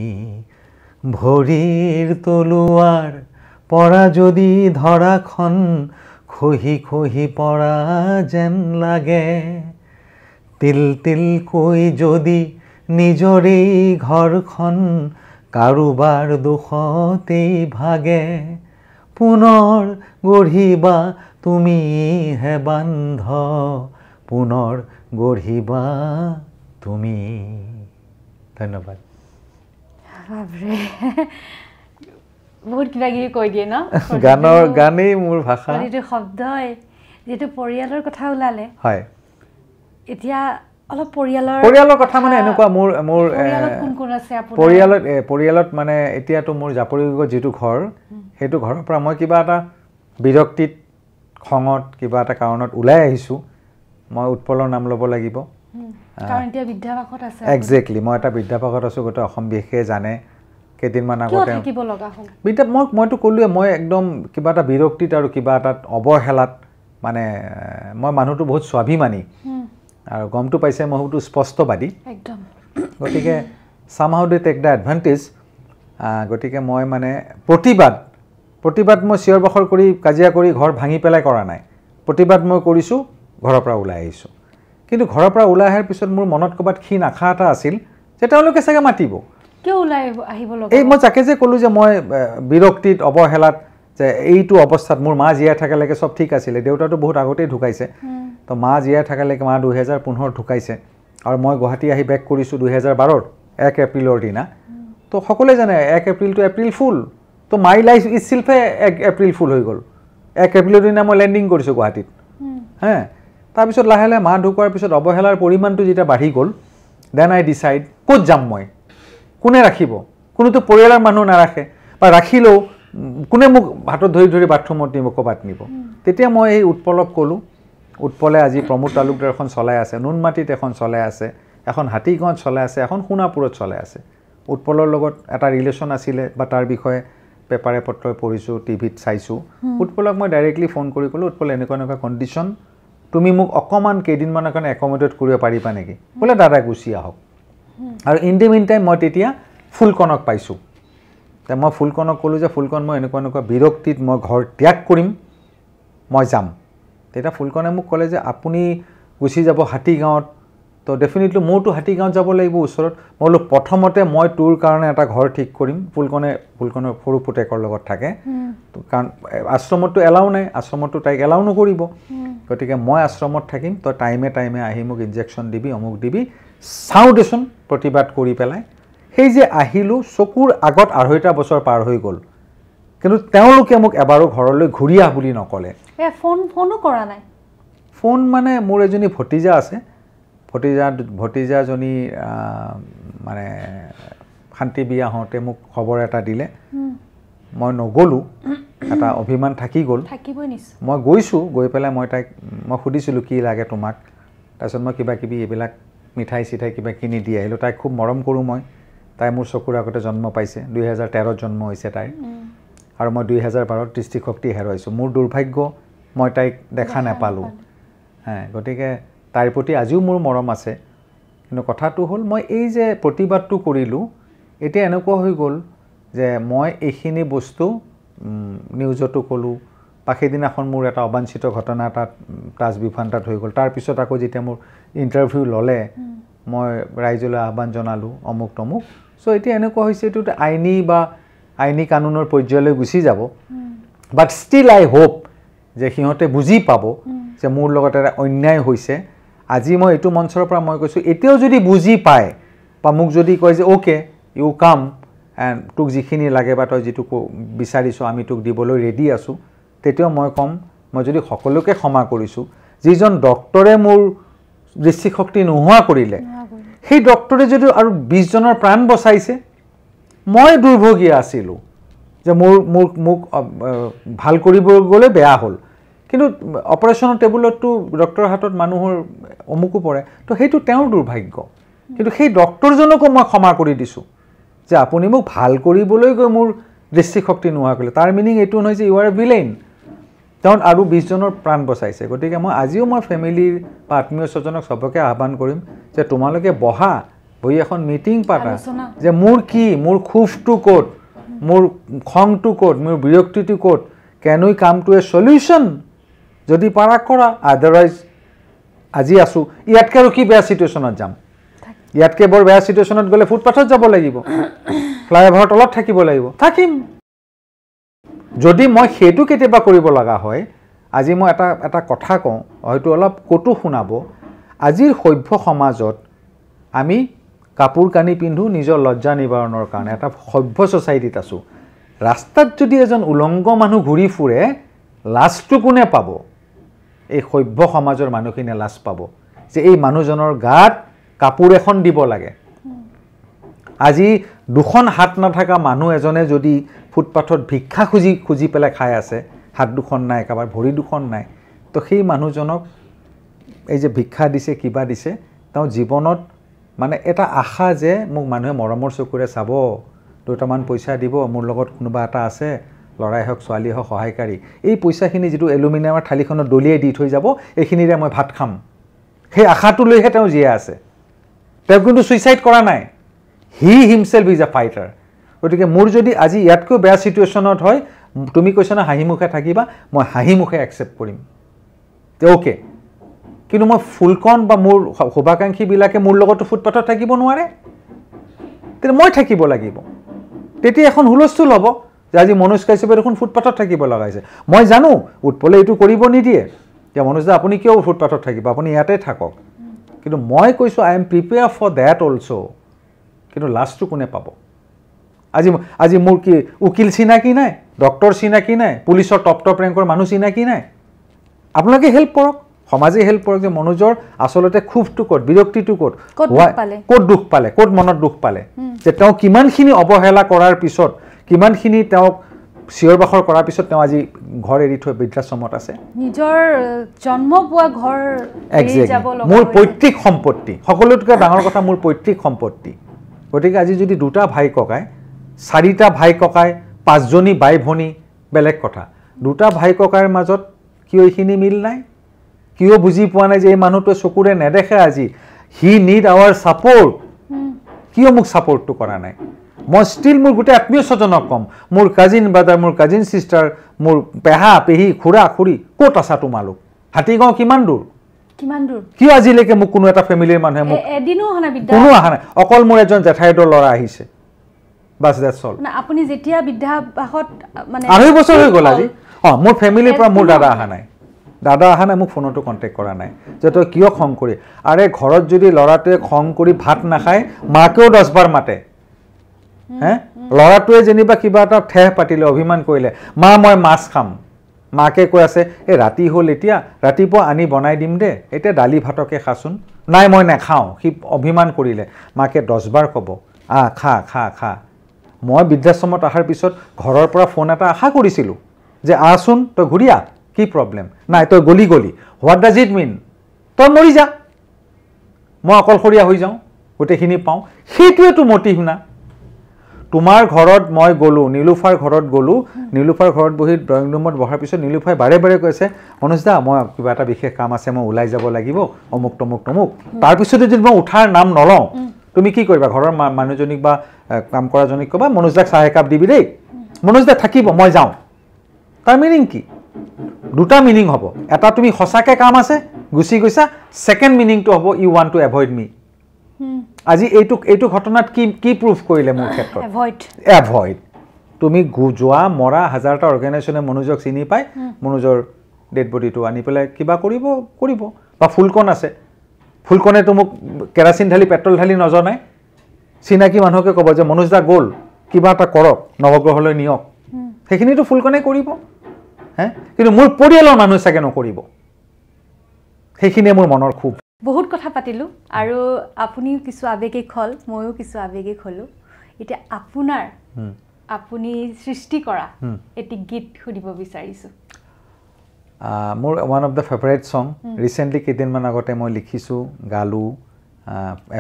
ভৰিৰ তলুৱাৰ পৰা যদি ধৰাখন খহি খহি পৰা যেন লাগে তিল তিলকৈ যদি নিজৰেই ঘৰখন কাৰোবাৰ দোষতেই ভাগে পুনৰ গঢ়িবা তুমি হে বান্ধ পুনৰ গঢ়িবা তুমি ধন্যবাদ বাপৰে বহুত কিবা কিবি কৈ দিয়ে ন গানেই মোৰ ভাষা প্ৰতিটো শব্দই যেটো পৰিয়ালৰ কথা ওলালে হয় এতিয়া অলপ পৰিয়ালৰ কথা মানে এনেকুৱা মোৰ কোন কোন আছে আপোনাৰ পৰিয়ালত মানে এতিয়াতো মোৰ জাপৰিগড়ত যেটো ঘৰ হেতু ঘৰৰ পৰা মই কিবা এটা বিৰক্তিত খঙত কিবা এটা কাৰণত ওলাই আহিছো মই উৎপলৰ নাম ল'ব লাগিব কাৰণ এতিয়া বিদ্যাভাগত আছে এক্স্যাক্টলি মই এটা বিদ্যাভাগত আছো গতে অসম বিশেষে জানে কেদিনমান আগতে থাকিব লগা হ'ল মইতো কলোৱে মই একদম কিবা এটা বিৰক্তিত আৰু কিবা এটা অৱহেলাত মানে মই মানুহটো বহুত স্বাভিমানী আৰু গমটো পাইছে মই বহুত স্পষ্টবাদী একদম গতিকে somehow they take the advantage গতিকে মই মানে প্ৰতিবাদ মই চিঞৰ বাখৰ কৰি কাজিয়া কৰি ঘৰ ভাঙি পেলাই কৰা নাই প্ৰতিবাদ মই কৰিছো ঘৰৰ পৰা ওলাই আহিছো কিন্তু ঘৰৰ পৰা ওলাই আহাৰ পিছত মোৰ মনত কবাত খি নাখা এটা আছিল যে তেওঁলোকে চাগে মাতিব কিয় ওলাই আহিব লগা এই মই যাকে যে কলো যে মই বিৰক্তিত অৱহেলাত যে এইটো অৱস্থাত মোৰ মা জীয়াই থাকালৈকে সব ঠিক আছিল দেউতাটো বহুত আগতেই ঢুকাইছে তো মা জীয়াই থাকালৈকে মা 2015 ঢুকাইছে আৰু মই গুৱাহাটী আহি বেক কৰিছো 2012 1 এপ্ৰিলৰ দিনা তো সকলোৱে জানে 1 এপ্ৰিল টু এপ্ৰিল ফুল তো মাই লাইফ ইটসেল্ফে 1 এপ্ৰিল ফুল হৈ গ'ল 1 এপ্ৰিলৰ দিনা মই লেন্ডিং কৰিছো গুৱাহাটীত হ্যাঁ তাৰ পিছত লাহে লাহে মা ঢুকোৱাৰ পিছত অৱহেলাৰ পৰিমাণটো যেটা বাঢ়ি গ'ল দেন আই ডিসাইড ক'ত যাম মই কোনে ৰাখিব কোনোটো পৰিয়ালৰ মানুহ নাৰাখে বা ৰাখিলেও কোনে মোক হাতত ধৰি বাথৰুমত নিব কবাত নিব তেতিয়া মই এই উৎপলক কলো উৎপলে আজি প্ৰমোদ তালুকদাৰ এখন চলাই আছে নুনমাটিত এখন চলাই আছে এখন হাতীগঞ্জ চলাই আছে এখন সোণাপুৰত চলাই আছে উৎপলৰ লগত এটা ৰিলেশন আছিল বা তাৰ বিষয়ে পেপাৰে পত্ৰই পঢ়িছো টিভিত চাইছো উৎপলক মই ডাইৰেক্টলি ফোন কৰি কলো উৎপল এনেকুৱা কন্ডিশন তুমি মোক অকমান কেদিনমানৰ কাৰণে একমোডেট কৰিব পাৰিবা নেকি বলে দাদা গুছি আহক আৰু ইন দি মিন টাইম মই তেতিয়া ফুলকনক পাইছো তে মই ফুলকনক কলো যে ফুলকন মই এনেকুৱা বিৰক্তিত মই ঘৰ ত্যাগ কৰিম মই যাম তেটা ফুলকনে মোক কলে যে আপুনি গুছি যাব হাতীগাঁৱত তো ডেফিনেটলি মোৰটো হাতীগাঁৱত যাব লাগিব ওচৰত মই প্ৰথমতে মই তোৰ কাৰণে এটা ঘৰ ঠিক কৰিম ফুলকনৰ সৰু পুতেকৰ লগত থাকে তো কাৰণ আশ্ৰমটো এলাও নাই আশ্ৰমটো তাইক এলাও নকৰিব গতিকে মই আশ্ৰমত থাকিম তো টাইমে আহি মোক ইনজেকশন দিবি অমুক দিবি সাউডেশন প্ৰতিবাদ কৰি পেলাই সেই যে আহিলো চকুৰ আগত 2.5 বছৰ পাৰ হৈ গ'ল কিন্তু তেওঁলোকে মোক এবাৰো ঘৰলৈ ঘূৰি আহ বুলি নকলে ফোনো কৰা নাই ফোন মানে মোৰ এজনী ভতিজা আছে ভতিজা জনী মানে শান্তি বিয়া হওঁতে মোক খবৰ এটা দিলে মই নগলো এটা অভিমান থাকি গ'ল থাকিবই নিশ্চয় মই গৈছো গৈ পেলাই মই সুধিছিলো কি লাগে তোমাক তাৰছত মই কিবা কিবি এবিলাক মিঠাই সিঠাই কিবা কিনি দি আহিলো তাই খুব মৰম কৰো মই তাই মোৰ চকুৰ আগতে জন্ম পাইছে 2013 জন্ম হৈছে তাই আৰু মই 2012 দৃষ্টিশক্তি হেৰুৱাইছো মোৰ দুৰ্ভাগ্য মই তাইক দেখা নাপালো হ্যাঁ গতিকে তাইৰ প্ৰতি আজিও মোৰ মৰম আছে কিন্তু কথাটো হ'ল মই এই যে প্ৰতিবাদটো কৰিলো এতিয়া এনেকুৱা হৈ গ'ল যে মই এইখিনি বস্তু নিউজতো কলো বা সেইদিনাখন মোৰ এটা অবাঞ্ছিত ঘটনা এটা তাজ বিফান্তাত হৈ গ'ল তাৰ পিছত আকৌ যেতিয়া মোৰ ইন্টাৰভিউ ললে মই ৰাইজলৈ আহ্বান জনালো অমুক তমুক সো এতিয়া এনেকুৱা হৈছে এটো আইনী কানুনৰ পৰ্যায়লৈ গুছি যাব বাট ষ্টিল আই হোপ যে সিহঁতে বুজি পাব যে মোৰ লগত এটা অন্যায় হৈছে আজি মই এটো মঞ্চৰ পৰা মই কৈছো এতিয়াও যদি বুজি পায় বা মোক যদি কয় যে ওকে ইউ কাম এন্ড তোক যিখিনি লাগে বা তই যেটো বিচাৰিছো আমি তোক দিবলৈ ৰেডি আছো তেতিয়াও মই কম মই যদি সকলোকে ক্ষমা কৰিছো যিজন ডক্টৰে মোৰ দৃষ্টিশক্তি নোহোৱা কৰিলে সেই ডক্টৰে যদি আৰু 20 জনৰ প্ৰাণ বচাইছে মই দুৰ্ভগী আছিলো যে মোক ভাল কৰিব গলে বেয়া হ'ল কিন্তু অপাৰেশনৰ টেবুলতো ডক্টৰৰ হাতত মানুহৰ অমুকু পৰে তো হেতু তেওঁৰ দুৰ্ভাগ্য কিন্তু সেই ডক্টৰজনকো মই ক্ষমা কৰি দিছো যে আপুনি মোক ভাল কৰিবলৈ গৈ মোৰ দৃষ্টিশক্তি নোহোৱা কৰিলে তাৰ মিনিং এটো নহয় যে ইউ আৰ এ ভিলেন তেওঁ আৰু 20 জনৰ প্ৰাণ বচাইছে গতিকে মই আজিও মই ফেমিলিৰ বা আত্মীয় স্বজনক সবকে আহ্বান কৰিম যে তোমালোকে বহি এখন মিটিং পাতা যে মোৰ কি মোৰ ক্ষোভটো ক'ত মোৰ খংটো ক'ত মোৰ বিৰক্তিটো ক'ত can we come to a solution যদি পাৰা কৰা আদাৰৱাইজ আজি আছো ইয়াতকে আৰু কি বেয়া সিচুৱেশ্যনত যাম ইয়াতকে বৰ বেয়া সিচুৱেশ্যনত গ'লে ফুটপাথত যাব লাগিব ফ্লাইঅভাৰ তলত থাকিব লাগিব থাকিম যদি মই সেইটো কেতিয়াবা কৰিব লগা হয় আজি মই এটা কথা কওঁ হয়তো অলপ কটু শুনাব আজিৰ সভ্য সমাজত আমি কাপোৰ কানি পিন্ধু নিজৰ লজ্জা নিবাৰণৰ কাৰণে এটা সভ্য সোসাইটিত আছো ৰাস্তাত যদি এজন উলংগ মানুহ ঘূৰি ফুৰে লাজটো কোনে পাব এই সভ্য সমাজৰ মানুহখিনিয়ে লাজ পাব যে এই মানুহজনৰ গাত কাপোৰ এখন দিব লাগে আজি দুখন হাত নাথাকা মানুহ এজনে যদি ফুটপাথত ভিক্ষা খুজি পেলাই খাই আছে হাত দুখন নাই কাবাৰ ভৰি দুখন নাই তো সেই মানুহজনক এই যে ভিক্ষা দিছে কিবা দিছে তেওঁ জীৱনত মানে এটা আশা যে মোক মানুহে মৰমৰ চকুৰে চাব দুটামান পইচা দিব মোৰ লগত কোনোবা এটা আছে লৰাই হওক ছোৱালী হওক সহায়কাৰী এই পইচাখিনি যেটো এলুমিনিয়ামৰ থালিখনত দলিয়াই দি থৈ যাব এইখিনিৰে মই ভাত খাম সেই আশাটো লৈহে তেওঁ জিয়া আছে তেওঁ কিন্তু সুইসাইড কৰা নাই he himself is a fighter গতিকে মোৰ যদি আজি ইয়াতকৈ বেয়া সিচুৱেশ্যনত হয় তুমি কৈছা না হাঁহিমুখে থাকিবা মই হাঁহিমুখে একসেপ্ট কৰিম তে ওকে কিন্তু মই ফুলকন বা মোৰ শুভাকাংক্ষী বিলাকে মোৰ লগতো ফুটপাথত থাকিব নোৱাৰে তেতিয়া মই থাকিব লাগিব তেতিয়া এখন হুলস্থুল হ'ব যে আজি মনোজ কাশ্যপে দেখোন ফুটপাথত থাকিব লগাইছে মই জানো উৎপলে এইটো কৰিব নিদিয়ে যে মনোজ দা আপুনি কিয় ফুটপাথত থাকিব আপুনি ইয়াতে থাকক কিন্তু মই কৈছো I am prepare for that also কিন্তু লাষ্টটো কোনে পাব আজি মোৰ কি উকিল চিনাকি নাই ডক্টৰ চিনাকি নাই পুলিচৰ টপ ৰেংকৰ মানুহ চিনাকি নাই আপোনালোকে হেল্প কৰক সমাজে হেল্প কৰক যে মনোজৰ আসলতে ক্ষোভটো ক'ত বিৰক্তিটো ক'ত দুখ পালে ক'ত মনত দুখ পালে যে তেওঁ কিমানখিনি অৱহেলা কৰাৰ পিছত কিমানখিনি তেওঁ চিঞৰবাখৰ কৰাৰ পিছত তেওঁ আজি ঘৰ এৰি থৈ বৃদ্ধাশ্ৰমত আছে নিজৰ জন্ম পোৱা ঘৰ এৰি যাব লগা মোৰ পৈতৃক সম্পত্তি সকলোতকৈ ডাঙৰ কথা মোৰ পৈতৃক সম্পত্তি গতিকে আজি যদি দুটা ভাই ককাই চাৰিটা ভাই ককাই পাঁচজনী বাই ভনী বেলেগ কথা দুটা ভাই ককাইৰ মাজত কিয় এইখিনি মিল নাই কিয় বুজি পোৱা নাই যে এই মানুহটোৱে চকুৰে নেদেখে আজি হি নিড আৱাৰ সাপোৰ্ট কিয় মোক সাপোৰ্টটো কৰা নাই মই ষ্টিল মোৰ গোটেই আত্মীয় স্বজনক কম মোৰ কাজিন ব্ৰাদাৰ মোৰ কাজিন সিস্টাৰ মোৰ পেহা পেহী খুৰা খুৰী ক'ত আছা তোমালোক হাতীগাঁও কিমান দূৰ কিয় আজিলৈকে মোক কোনো এটা ফেমিলিৰ মানুহে মোক এদিনো অহা নাই কোনো অহা নাই অকল মোৰ এজন জেঠাইৰ ল'ৰা আহিছে বাস দ্যাটছ অল না আপুনি যেতিয়া বিদ্যাবাসত মানে 2.5 বছৰ হৈ গ'ল আজি মোৰ ফেমিলিৰ পৰা মোৰ দাদা অহা নাই মোক ফোনতো কন্টেক্ট কৰা নাই যে তই কিয় খং কৰি আৰে ঘৰত যদি ল'ৰাটোৱে খং কৰি ভাত নাখায় মাকেও 10 বাৰ মাতে ল'ৰাটোৱে যেনিবা কিবা এটা ঠেহ পাতিলে অভিমান কৰিলে মা মই মাছ খাম মাকে কৈ আছে এই ৰাতি হ'ল এতিয়া ৰাতিপুৱা আনি বনাই দিম দে এতিয়া দালি ভাতকে খাচোন নাই মই নাখাওঁ সি অভিমান কৰিলে মাকে 10 বাৰ ক'ব খা খা খা মই বৃদ্ধাশ্ৰমত অহাৰ পিছত ঘৰৰ পৰা ফোন এটা আশা কৰিছিলোঁ যে আহচোন তই ঘূৰি আহ কি প্ৰব্লেম নাই তই গলি হোৱাট ডাজ ইট মিন তই মৰি যা মই অকলশৰীয়া হৈ যাওঁ গোটেইখিনি পাওঁ সেইটোৱেতো মটিভ না তোমাৰ ঘৰত মই গ'লো নীলুফাৰ ঘৰত গ'লো নীলুফাৰ ঘৰত বহি ড্ৰয়িং ৰুমত বহাৰ পিছত নীলুফাই বাৰে বাৰে কৈছে মনোজ দা মই কিবা এটা বিশেষ কাম আছে মই ওলাই যাব লাগিব অমুক তমুক তাৰপিছতে যদি মই উঠাৰ নাম নলওঁ তুমি কি কৰিবা ঘৰৰ মানুহজনীক বা কাম কৰাজনীক ক'বা মনোজ দাক চাহ একাপ দিবি দেই মনোজ দা থাকিব মই যাওঁ তাৰ মিনিং কি দুটা মিনিং হ'ব এটা তুমি সঁচাকৈ কাম আছে গুচি গৈছা সেকেন্ড মিনিংটো হ'ব ইউ ৱান্ট টু এভয়েড মি আজি এইটো ঘটনাত কি প্ৰুফ কৰিলে মোৰ ক্ষেত্ৰত এভয়েড তুমি যোৱা মৰা হাজাৰটা অৰ্গেনাইজেশ্যনে মনোজক চিনি পায় মনোজৰ ডেড বডিটো আনি পেলাই কিবা কৰিব বা ফুলকণ আছে ফুলকণেতো মোক কেৰাচিন ঢালি পেট্ৰল ঢালি নজনায় চিনাকি মানুহকে ক'ব যে মনোজ দা গ'ল কিবা এটা কৰক নৱগ্ৰহলৈ নিয়ক সেইখিনিতো ফুলকণে কৰিব কিন্তু মোৰ পৰিয়ালৰ মানুহ চাগে নকৰিব সেইখিনিয়ে মোৰ মনৰ খুব বহুত কথা পাতিলো আৰু আপুনিও কিছু আবেগিক হল ময়ো কিছু আবেগিক হলো এতিয়া আপোনাৰ আপুনি সৃষ্টি কৰা এটি গীত শুনিব বিচাৰিছো মোৰ ওৱান অফ দ্য ফেভাৰিট সং ৰিসেন্টলি কেইদিনমান আগতে মই লিখিছোঁ গালো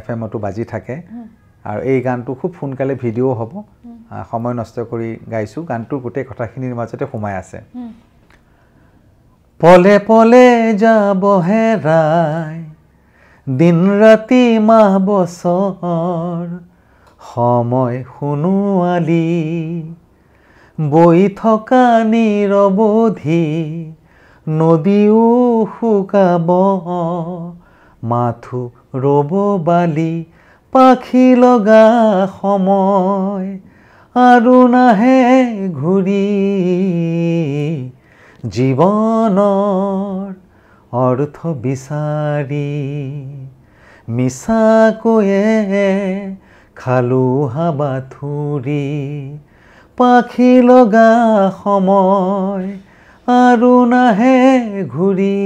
এফএমতো বাজি থাকে আৰু এই গানটো খুব সোনকালে ভিডিঅ' হ'ব সময় নষ্ট কৰি গাইছোঁ গানটোৰ গোটেই কথাখিনিৰ মাজতে সোমাই আছে পলে পলে যাব হেৰাই দিন ৰাতি মাহ বছৰ সময় শুনোৱালি বৈ থকা নিৰৱধি নদীও শুকাব মাথো ৰ'ব বালি পাখি লগা সময় আৰু নাহে ঘূৰি জীৱনৰ অৰ্থ বিচাৰি মিছাকৈয়ে খালো হাবাথুৰি পাখি লগা সময় আৰু নাহে ঘূৰি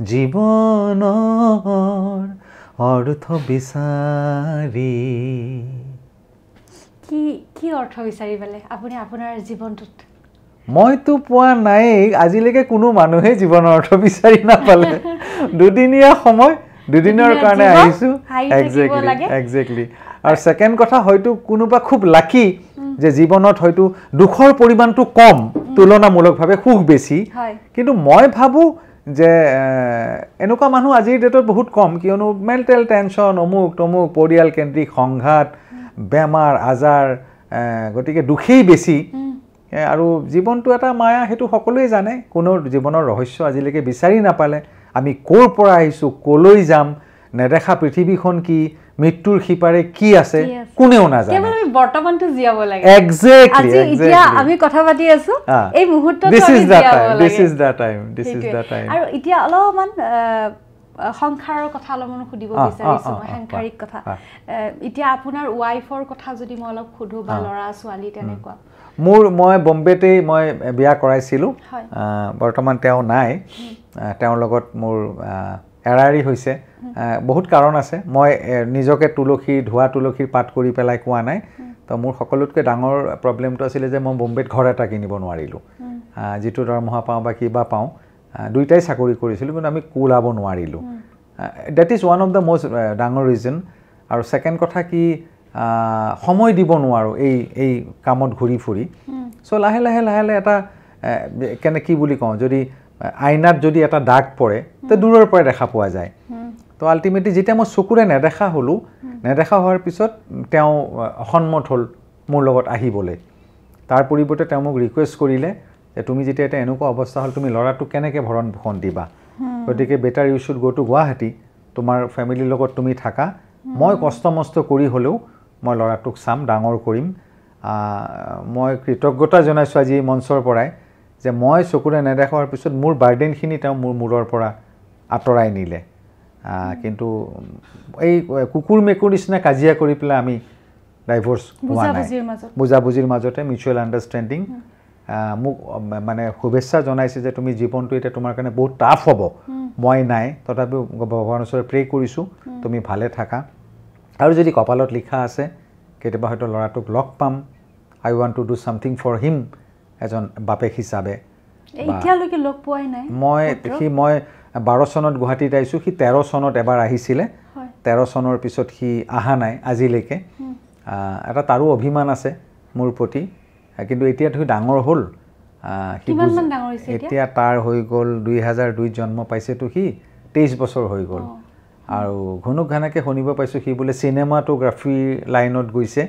জীৱনৰ অৰ্থ বিচাৰি কি অৰ্থ বিচাৰি পালে আপুনি আপোনাৰ জীৱনটোত মইতো পোৱা নাই আজিলৈকে কোনো মানুহে জীৱনৰ অৰ্থ বিচাৰি নাপালে দুদিনীয়া সময় দুদিনৰ কাৰণে আহিছো এক্সেক্টলি আৰু সেকেন্ড কথা হয়তো কোনোবা খুব লাকি যে জীৱনত হয়তো দুখৰ পৰিমাণটো কম তুলনামূলকভাৱে সুখ বেছি কিন্তু মই ভাবো যে এনেকুৱা মানুহ আজিৰ ডেটত বহুত কম কিয়নো মেণ্টেল টেনশ্যন অমুক তমুক পৰিয়াল কেন্দ্ৰিক সংঘাত বেমাৰ আজাৰ গতিকে দুখেই বেছি আৰু জীৱনটো এটা মায়া সেইটো সকলোৱে জানে কোনো জীৱনৰ ৰহস্য আজিলৈকে বিচাৰি নাপালে আমি ক'ৰ পৰা আহিছোঁ ক'লৈ যাম নেদেখা পৃথিৱীখন কি মৃত্যুৰ সিপাৰে কি আছে কোনেও নাজানে কেৱল আমি বৰ্তমানটো জীয়াব লাগে এক্সেক্টলি আজি এতিয়া আমি কথা পাতি আছো এই মুহূৰ্তটো দিস ইজ দা টাইম আৰু এতিয়া অলপমান সংসাৰৰ কথা অলপমান সুধিব বিচাৰিছো মই সাংসাৰিক কথা এতিয়া আপোনাৰ ওয়াইফৰ কথা যদি মই অলপ খুধো বা ল'ৰা ছোৱালী তেনেকুৱা মই বম্বেতে মই বিয়া কৰাইছিলো বৰ্তমান তেওঁ নাই তেওঁৰ লগত মোৰ এৰাৰি হৈছে বহুত কাৰণ আছে মই নিজকে ধোৱা তুলসীৰ পাত কৰি পেলাই কোৱা নাই তো মোৰ সকলোতকৈ ডাঙৰ প্ৰব্লেমটো আছিলে যে মই বম্বেত ঘৰ এটা কিনিব নোৱাৰিলোঁ যিটো দৰমহা পাওঁ বা কিবা পাওঁ দুইটাই চাকৰি কৰিছিলোঁ কিন্তু আমি ওলাব নোৱাৰিলোঁ that is one of the most ডাঙৰ ৰিজন আৰু ছেকেণ্ড কথা কি সময় দিব নোৱাৰোঁ এই কামত ঘূৰি ফুৰি চ' লাহে লাহে এটা কি বুলি কওঁ যদি আইনাত যদি এটা দাগ পৰে তো দূৰৰ পৰা দেখা পোৱা যায় তো আল্টিমেটলি যেতিয়া মই চকুৰে নেদেখা হ'লোঁ নেদেখা হোৱাৰ পিছত তেওঁ অসন্মত হ'ল মোৰ লগত আহিবলৈ তাৰ পৰিৱৰ্তে তেওঁ মোক ৰিকুৱেষ্ট কৰিলে যে তুমি যেতিয়া এটা এনেকুৱা অৱস্থা হ'ল তুমি ল'ৰাটোক কেনেকৈ ভৰণ পোষণ দিবা গতিকে বেটাৰ ইউ শুড গ' টু গুৱাহাটী তোমাৰ ফেমিলিৰ লগত তুমি থাকা মই কষ্ট মষ্ট কৰি হ'লেও মই ল'ৰাটোক চাম ডাঙৰ কৰিম মই কৃতজ্ঞতা জনাইছোঁ আজি এই মঞ্চৰ পৰাই যে মই চকুৰে নেদেখাৰ পিছত মোৰ বাৰ্ডেনখিনি তেওঁ মোৰ মূৰৰ পৰা আঁতৰাই নিলে কিন্তু এই কুকুৰ মেকুৰ নিচিনা কাজিয়া কৰি পেলাই আমি ডাইভৰ্চ হোৱা নাই বুজাবুজিৰ মাজতে মিউচুৱেল আণ্ডাৰষ্টেণ্ডিং মোক মানে শুভেচ্ছা জনাইছে যে তুমি জীৱনটো এতিয়া তোমাৰ কাৰণে বহুত টাফ হ'ব মই নাই তথাপিও ভগৱানৰ ওচৰত প্ৰে কৰিছোঁ তুমি ভালে থাকা আৰু যদি কপালত লিখা আছে কেতিয়াবা হয়তো ল'ৰাটোক লগ পাম I want to do something for him এজন বাপেক হিচাপে এতিয়ালৈকে লগ পোৱাই নাই মই 12 চনত গুৱাহাটীত আহিছোঁ সি 13 চনত এবাৰ আহিছিলে 13 চনৰ পিছত সি অহা নাই আজিলৈকে এটা তাৰো অভিমান আছে মোৰ প্ৰতি কিন্তু এতিয়া ধৰি ডাঙৰ হ'ল এতিয়া তাৰ হৈ গ'ল 2002 জন্ম পাইছেতো সি 23 বছৰ হৈ গ'ল আৰু ঘনুক ঘানাকে শুনিব পাইছোঁ সি বোলে চিনেমাটোগ্ৰাফি লাইনত গৈছে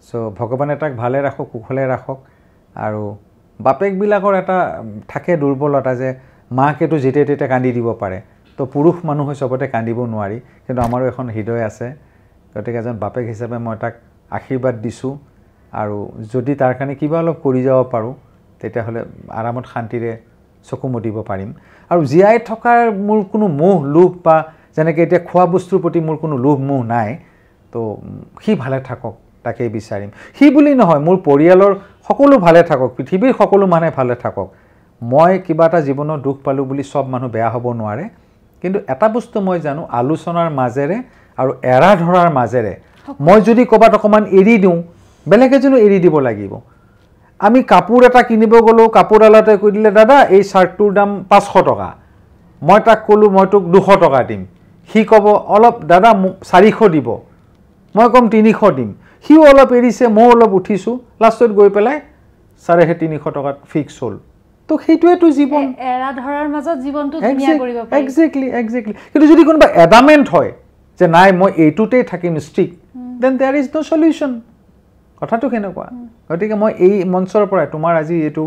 চ' ভগৱানে তাক ভালে ৰাখক কুশলে ৰাখক আৰু বাপেকবিলাকৰ এটা থাকে দুৰ্বলতা যে মাকেতো যেতিয়া তেতিয়া কান্দি দিব পাৰে তো পুৰুষ মানুহে চবতে কান্দিব নোৱাৰি কিন্তু আমাৰো এখন হৃদয় আছে গতিকে এজন বাপেক হিচাপে মই তাক আশীৰ্বাদ দিছোঁ আৰু যদি তাৰ কাৰণে কিবা অলপ কৰি যাব পাৰোঁ তেতিয়াহ'লে আৰামত শান্তিৰে চকু মুদিব পাৰিম আৰু জীয়াই থকাৰ মোৰ কোনো মোহ লোভ বা যেনেকৈ এতিয়া খোৱা বস্তুৰ প্ৰতি মোৰ কোনো লোভ মোহ নাই তো সি ভালে থাকক তাকেই বিচাৰিম সি বুলি নহয় মোৰ পৰিয়ালৰ সকলো ভালে থাকক পৃথিৱীৰ সকলো মানুহে ভালে থাকক মই কিবা এটা জীৱনত দুখ পালোঁ বুলি সব মানুহ বেয়া হ'ব নোৱাৰে কিন্তু এটা বস্তু মই জানো আলোচনাৰ মাজেৰে আৰু এৰা ধৰাৰ মাজেৰে মই যদি ক'ৰবাত অকণমান এৰি দিওঁ বেলেগ এজনো এৰি দিব লাগিব আমি কাপোৰ এটা কিনিব গ'লোঁ কাপোৰৱালাটোৱে কৈ দিলে দাদা এই শ্বাৰ্টটোৰ দাম 500 টকা মই তাক ক'লোঁ মই তোক 200 টকা দিম সি ক'ব অলপ দাদা 400 দিব মই ক'ম 300 দিম সিও অলপ এৰিছে মই অলপ উঠিছোঁ লাষ্টত গৈ পেলাই 350 টকাত ফিক্স হ'ল তো সেইটোৱেতো জীৱন এৰা ধৰাৰ মাজত জীৱনটো ধুনীয়া কৰিব পাৰি এক্সেক্টলি কিন্তু যদি কোনোবা এডামেণ্ট হয় যে নাই মই এইটোতেই থাকিম strict then there is no' solution কথাটো কেনেকুৱা গতিকে মই এই মঞ্চৰ পৰাই তোমাৰ আজি এইটো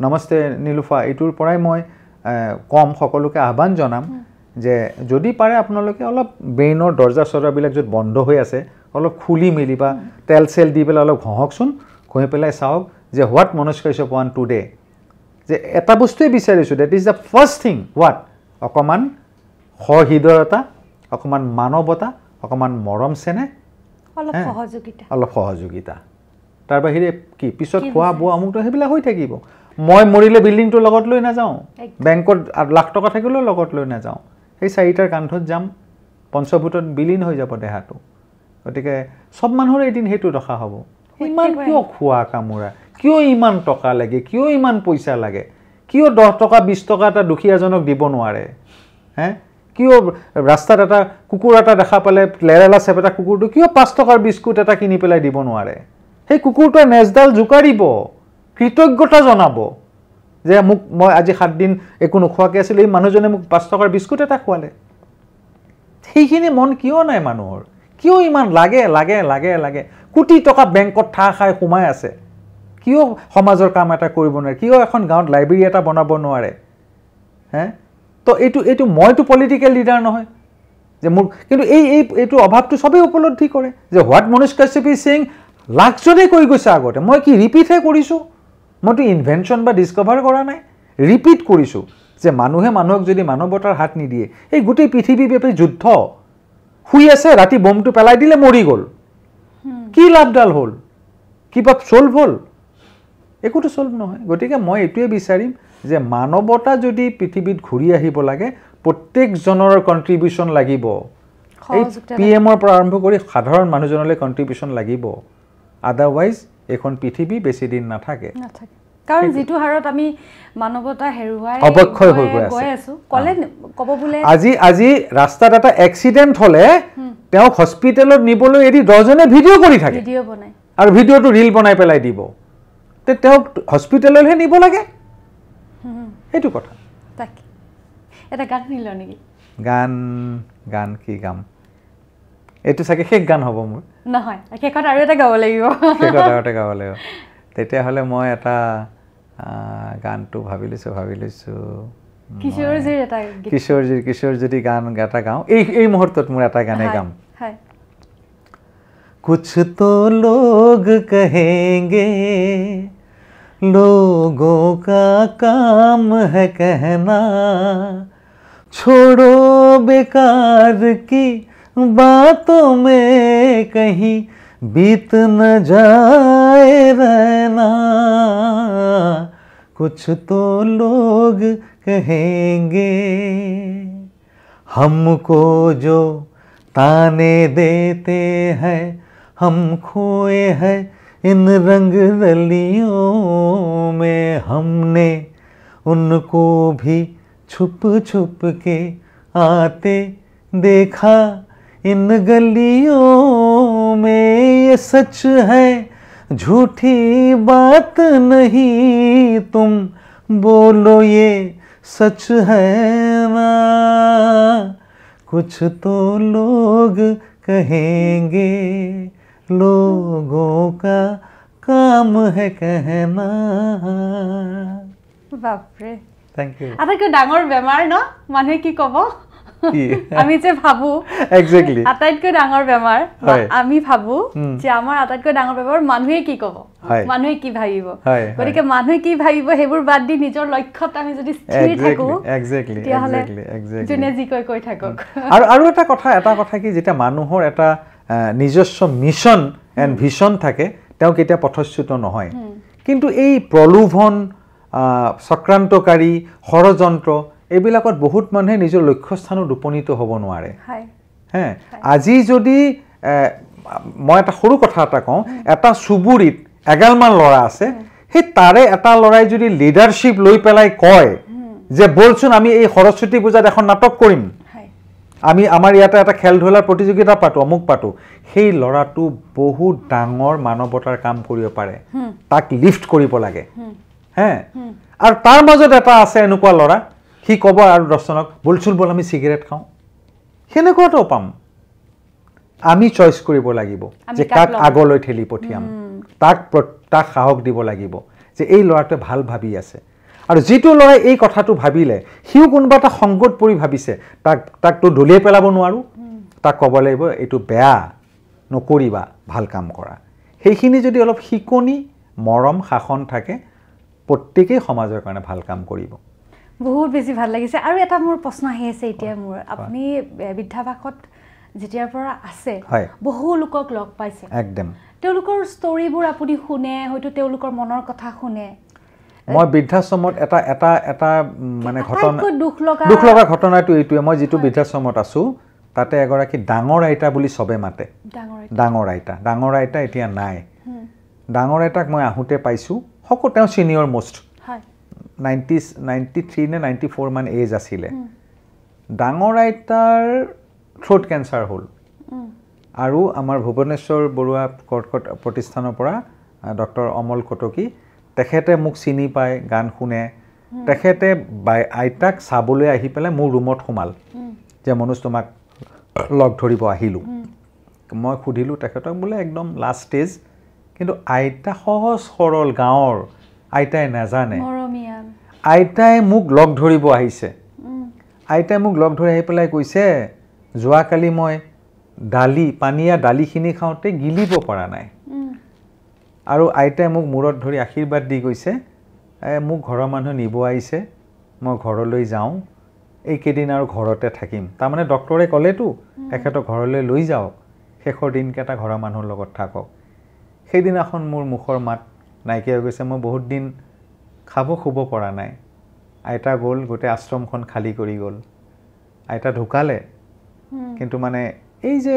নমস্তে নীলুফা এইটোৰ পৰাই মই কম সকলোকে আহ্বান জনাম যে যদি পাৰে আপোনালোকে অলপ ব্ৰেইনৰ দৰ্জা চৰ্জাবিলাক য'ত বন্ধ হৈ আছে অলপ খুলি মেলি বা তেল চেল দি পেলাই অলপ ঘঁহকচোন ঘঁহি পেলাই চাওক যে হোৱাট মনোজ কাশ্যপ ৱান টুডে যে এটা বস্তুৱে বিচাৰিছোঁ that is the first thing what অকণমান সহৃদয়তা অকণমান মানৱতা অকণমান মৰম চেনেহ অলপ সহযোগিতা তাৰ বাহিৰে কি পিছত খোৱা বোৱা অমুকটো সেইবিলাক হৈ থাকিব মই মৰিলে বিল্ডিংটো লগত লৈ নাযাওঁ বেংকত লাখ টকা থাকিলেও লগত লৈ নাযাওঁ সেই চাৰিটাৰ কান্ধত যাম পঞ্চভূতত বিলীন হৈ যাব দেহাটো গতিকে চব মানুহৰ এদিন সেইটো দশা হ'ব ইমান কিয় খোৱা কামোৰা কিয় ইমান টকা লাগে কিয় ইমান পইচা লাগে কিয় 10 টকা 20 টকা এটা দুখীয়াজনক দিব নোৱাৰে কিয় ৰাস্তাত এটা কুকুৰ এটা দেখা পালে লেৰেলা চেপেটা কুকুৰটো কিয় 5 টকাৰ বিস্কুট এটা কিনি পেলাই দিব নোৱাৰে সেই কুকুৰটোৱে নেজডাল জোকাৰিব কৃতজ্ঞতা জনাব যে মোক মই আজি 7 দিন একো নোখোৱাকৈ আছিলোঁ এই মানুহজনে মোক 5 টকাৰ বিস্কুট এটা খোৱালে সেইখিনি মন কিয় নাই মানুহৰ কিয় ইমান লাগে কোটি টকা বেংকত ঠাহ খাই সোমাই আছে কিয় সমাজৰ কাম এটা কৰিব নোৱাৰে কিয় এখন গাঁৱত লাইব্ৰেৰী এটা বনাব নোৱাৰে তো এইটো মইতো পলিটিকেল লিডাৰ নহয় যে মোৰ কিন্তু এইটো অভাৱটো চবেই উপলব্ধি কৰে যে what Manoj Kashyap is saying লাখজনে কৈ গৈছে আগতে মই কি ৰিপিটহে কৰিছোঁ মইতো ইনভেনশ্যন বা ডিছকভাৰ কৰা নাই ৰিপিট কৰিছোঁ যে মানুহে মানুহক যদি মানৱতাৰ হাত নিদিয়ে এই গোটেই পৃথিৱীব্যাপী যুদ্ধ শুই আছে ৰাতি বমটো পেলাই দিলে মৰি গ'ল কি লাভডাল হ'ল কিবা চল্ভ হ'ল একোতো চল্ভ নহয় গতিকে মই এইটোৱে বিচাৰিম যে মানৱতা যদি পৃথিৱীত ঘূৰি আহিব লাগে প্ৰত্যেকজনৰ কণ্ট্ৰিবিউশ্যন লাগিব এই পিএমৰ পৰা আৰম্ভ কৰি সাধাৰণ মানুহজনলৈ কণ্ট্ৰিবিউশ্যন লাগিব আদাৰৱাইজ এখন পৃথিৱী বেছি দিন নাথাকে কাৰণ যিটো হাৰত আমি মানৱতা হেৰুৱাই অৱক্ষয় হৈ গৈ আছো কলে ক'ব বোলে আজি ৰাস্তাত এটা এক্সিডেণ্ট হ'লে তেওঁক হস্পিটেলত নিবলৈ এদি 10 জনে ভিডিঅ' কৰি থাকে ভিডিঅ' বনাই আৰু ভিডিঅ'টো ৰিল বনাই পেলাই দিব তে তেওঁক হস্পিটেললৈহে নিব লাগে এইটো কথা তাকে এটা গান নিল নেকি গান কি গাম এইটো চাগে শেষ গান হ'ব মোৰ নহয় শেষত আৰু এটা গাব লাগিব তেতিয়াহ'লে মই এটা গানটো ভাবি লৈছোঁ কিশোৰ যদি গান এটা গাওঁ এই মুহূৰ্তত মোৰ এটা গানে গাম कुछ तो लोग कहेंगे लोगों का काम है कहना छोड़ो बेकार की बातों में कहीं बीत न जाए रहना कुछ तो लोग कहेंगे हमको जो ताने देते हैं हम खोए हैं इन रंग रलियों में हमने उनको भी छुप छुप के आते देखा इन गलियों में ये सच है झूठी बात नहीं तुम बोलो ये सच है ना कुछ तो लोग कहेंगे लोगों का काम है कहना बापरे थैंक यू আটাইতকৈ ডাঙৰ বেমাৰ ন মানুহে কি ক'ব আমি যে ভাবো এক্স্যাক্টলি আটাইতকৈ ডাঙৰ বেমাৰ আমি ভাবো যে আমাৰ আটাইতকৈ ডাঙৰ বেমাৰ মানুহে কি ক'ব মানুহে কি ভাবিব গতিকে মানুহে কি ভাবিব হেবোৰ বাদ দি নিজৰ লক্ষ্যত আমি যদি স্থিৰ থাকো এক্স্যাক্টলি যোনে যি কৈ থাকক আৰু এটা কথা কি যেতিয়া মানুহৰ এটা নিজস্ব মিশন এণ্ড ভিশন থাকে তেওঁ কেতিয়া পথচ্যুত নহয় কিন্তু এই প্ৰলোভন চক্ৰান্তকাৰী ষড়যন্ত্ৰ এইবিলাকত বহুত মানুহে নিজৰ লক্ষ্যস্থানত উপনীত হ'ব নোৱাৰে আজি যদি মই এটা সৰু কথা এটা কওঁ এটা চুবুৰীত এগালমান ল'ৰা আছে সেই তাৰে এটা ল'ৰাই যদি লিডাৰশ্বিপ লৈ পেলাই কয় যে বলচোন আমি এই সৰস্বতী পূজাত এখন নাটক কৰিম আমি আমাৰ ইয়াতে এটা খেল ধূলাৰ প্ৰতিযোগিতা পাতো অমুক পাতো সেই ল'ৰাটো বহুত ডাঙৰ মানৱতাৰ কাম কৰিব পাৰে তাক লিফ্ট কৰিব লাগে আৰু তাৰ মাজত এটা আছে এনেকুৱা ল'ৰা সি ক'ব আৰু 10 জনক বলচোন বল আমি চিগাৰেট খাওঁ সেনেকুৱাটো পাম আমি চইচ কৰিব লাগিব যে কাক আগলৈ ঠেলি পঠিয়াম তাক সাহস দিব লাগিব যে এই ল'ৰাটোৱে ভাল ভাবি আছে আৰু যেটো ল'ৰাই এই কথাটো ভাবিলে হিও কোনবা এটা সংগত পৰি ভাবিছে তাক তো দলিয়ে পেলাব নোৱাৰো তাক ক'ব লাগিব এটো বেয়া নকৰিবা ভাল কাম কৰা সেইখিনি যদি অলপ শিকনি মৰম শাসন থাকে প্ৰত্যেকই সমাজৰ কাৰণে ভাল কাম কৰিব বহুত বেছি ভাল লাগিছে আৰু এটা মোৰ প্ৰশ্ন আহি আছে এতিয়া মোৰ আপুনি বিদ্যাভাসত যেতিয়াৰ পৰা আছে বহু লোকক লগ পাইছে একদম তেওঁলোকৰ ষ্টৰীবোৰ আপুনি শুনে হয়তো তেওঁলোকৰ মনৰ কথা শুনে মই বৃদ্ধাশ্ৰমত এটা মানে ঘটনা দুখ লগা ঘটনাটো এইটোৱে মই যেটো বৃদ্ধাশ্ৰমত আছো তাতে এগৰাকী ডাঙৰ আইতা বুলি সবে মাতে ডাঙৰ আইতা এতিয়া নাই ডাঙৰ আইতাক মই আহুতে পাইছো হকো তেওঁ সিনিয়ৰ মোষ্ট 93 নে 94 মান এজ আছিলে ডাঙৰ আইতাৰ থ্ৰোট কেন্সাৰ হল আৰু আমাৰ ভুৱনেশ্বৰ বৰুৱা কৰ্কট প্ৰতিষ্ঠানৰ পৰা ডক্টৰ অমল কটকী তেখেতে মোক চিনি পায় গান শুনে তেখেতে আইতাক চাবলৈ আহি পেলাই মোৰ ৰুমত সোমাল যে মনোজ তোমাক লগ ধৰিব আহিলো মই খুদিলো তেখেতক বোলে একদম লাষ্ট স্টেজ কিন্তু আইতা সহজ সৰল গাঁৱৰ আইতাই নাজানে আইতাই মোক লগ ধৰিব আহিছে আইতাই মোক লগ ধৰি আহি পেলাই কৈছে যোৱাকালি মই পানীয়া দালিখিনি খাওঁতে গিলিব পৰা নাই আৰু আইতাই মোক মূৰত ধৰি আশীৰ্বাদ দি কৈছে মোক ঘৰৰ মানুহ নিব আহিছে মই ঘৰলৈ যাওঁ এইকেইদিন আৰু ঘৰতে থাকিম তাৰমানে ডক্টৰে ক'লেতো তেখেতক ঘৰলৈ লৈ যাওক শেষৰ দিনকেইটা ঘৰৰ মানুহৰ লগত থাকক সেইদিনাখন মোৰ মুখৰ মাত নাইকিয়া হৈ গৈছে মই বহুত দিন খাব খুব পৰা নাই আইতা গ'ল গোটেই আশ্ৰমখন খালী কৰি গ'ল আইতা ঢুকালে কিন্তু মানে এই যে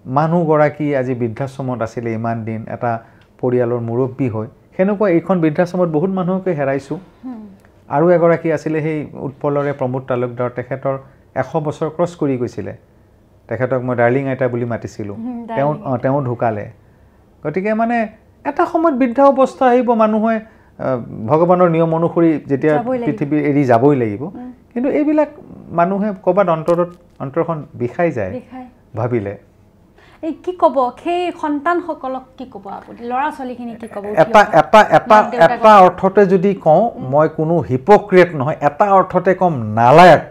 মানুহগৰাকী আজি বৃদ্ধাশ্ৰমত আছিলে ইমান দিন এটা পৰিয়ালৰ মুৰব্বী হৈ হেনেকুৱা এইখন বৃদ্ধাশ্ৰমত বহুত মানুহকে হেৰাইছো আৰু এগৰাকী আছিলে সেই উৎপলৰে প্ৰমোদ তালুকদাৰ তেখেতৰ 100 বছৰ ক্ৰছ কৰি গৈছিলে তেখেতক মই ডাৰ্লিং আইতা বুলি মাতিছিলো তেওঁ ঢুকালে গতিকে মানে এটা সময়ত বৃদ্ধা অৱস্থা আহিব মানুহে ভগৱানৰ নিয়ম অনুসৰি যেতিয়া পৃথিৱী এৰি যাবই লাগিব কিন্তু এইবিলাক মানুহে কবাত অন্তৰখন বিখাই যায় ভাবিলে এই কি কব সেই সন্তান সকলক কি কব আপুনি লৰা ছোৱালীখিনি কি কব এটা অৰ্থতে যদি কওঁ মই কোনো হিপোক্ৰেট নহয় এটা অৰ্থতে কম নালায়ক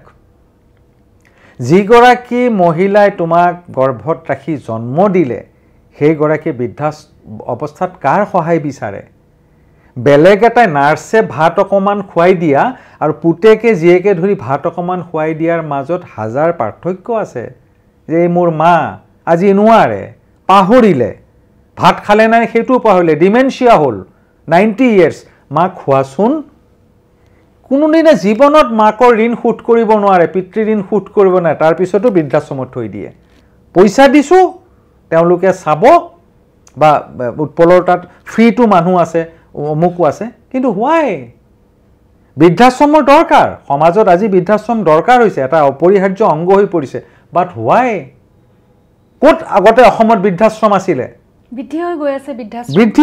যিগৰাকী মহিলাই তোমাক গৰ্ভত ৰাখি জন্ম দিলে সেই গৰাকী বৃদ্ধা অৱস্থাত কাৰ সহায় বিচাৰে বেলেগ এটা নাৰ্ছে ভাত অকমান খুৱাই দিয়া আৰু পুতেকে জিয়েকে ধৰি ভাত অকমান খুৱাই দিয়াৰ মাজত হাজাৰ পাৰ্থক্য আছে যে মোৰ মা আজি নোৱাৰে পাহৰিলে ভাত খালে নাই সেইটো পাহৰিলে ডিমেনচিয়া হল 90 ইয়াৰ্স মাক খোৱাচোন কোনোদিনে জীৱনত মাকৰ ঋণ শোধ কৰিব নোৱাৰে পিতৃ ঋণ শোধ কৰিব নোৱাৰে তাৰ পিছতো বৃদ্ধাশ্ৰমত থৈ দিয়ে পইচা দিছো তেওঁলোকে চাব বা উৎপলৰ তাত ফ্ৰী টু মানুহ আছে অমুকো আছে কিন্তু হোৱাই বৃদ্ধাশ্ৰমৰ দৰকাৰ সমাজত আজি বৃদ্ধাশ্ৰম দৰকাৰ হৈছে এটা অপৰিহাৰ্য অংগ হৈ পৰিছে বাট হোৱাই কোট আগতে অসমত বৃদ্ধাশ্ৰম আছিলে বৃদ্ধি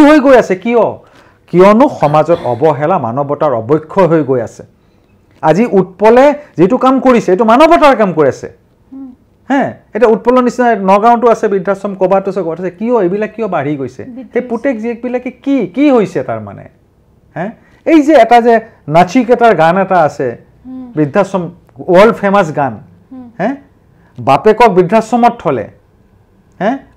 হৈ গৈ আছে কিয়নো সমাজত অৱহেলা মানৱতাৰ অবক্ষয় হৈ গৈ আছে আজি উৎপলে যেটো কাম কৰিছে এটো মানৱতাৰ কাম কৰিছে এটা উৎপলৰ নিচিনা নগাঁওটো আছে বৃদ্ধাশ্ৰম কবাটো আছে কিয় এইবিলাক কিয় বাঢ়ি গৈছে সেই পুতেক জিয়েক বিলাকে কি হৈছে তাৰ মানে এই যে এটা যে নাচিকেটাৰ গান এটা আছে বৃদ্ধাশ্ৰম ওয়াৰ্ল্ড ফেমাস গান বাপেকক বৃদ্ধাশ্ৰমত থলে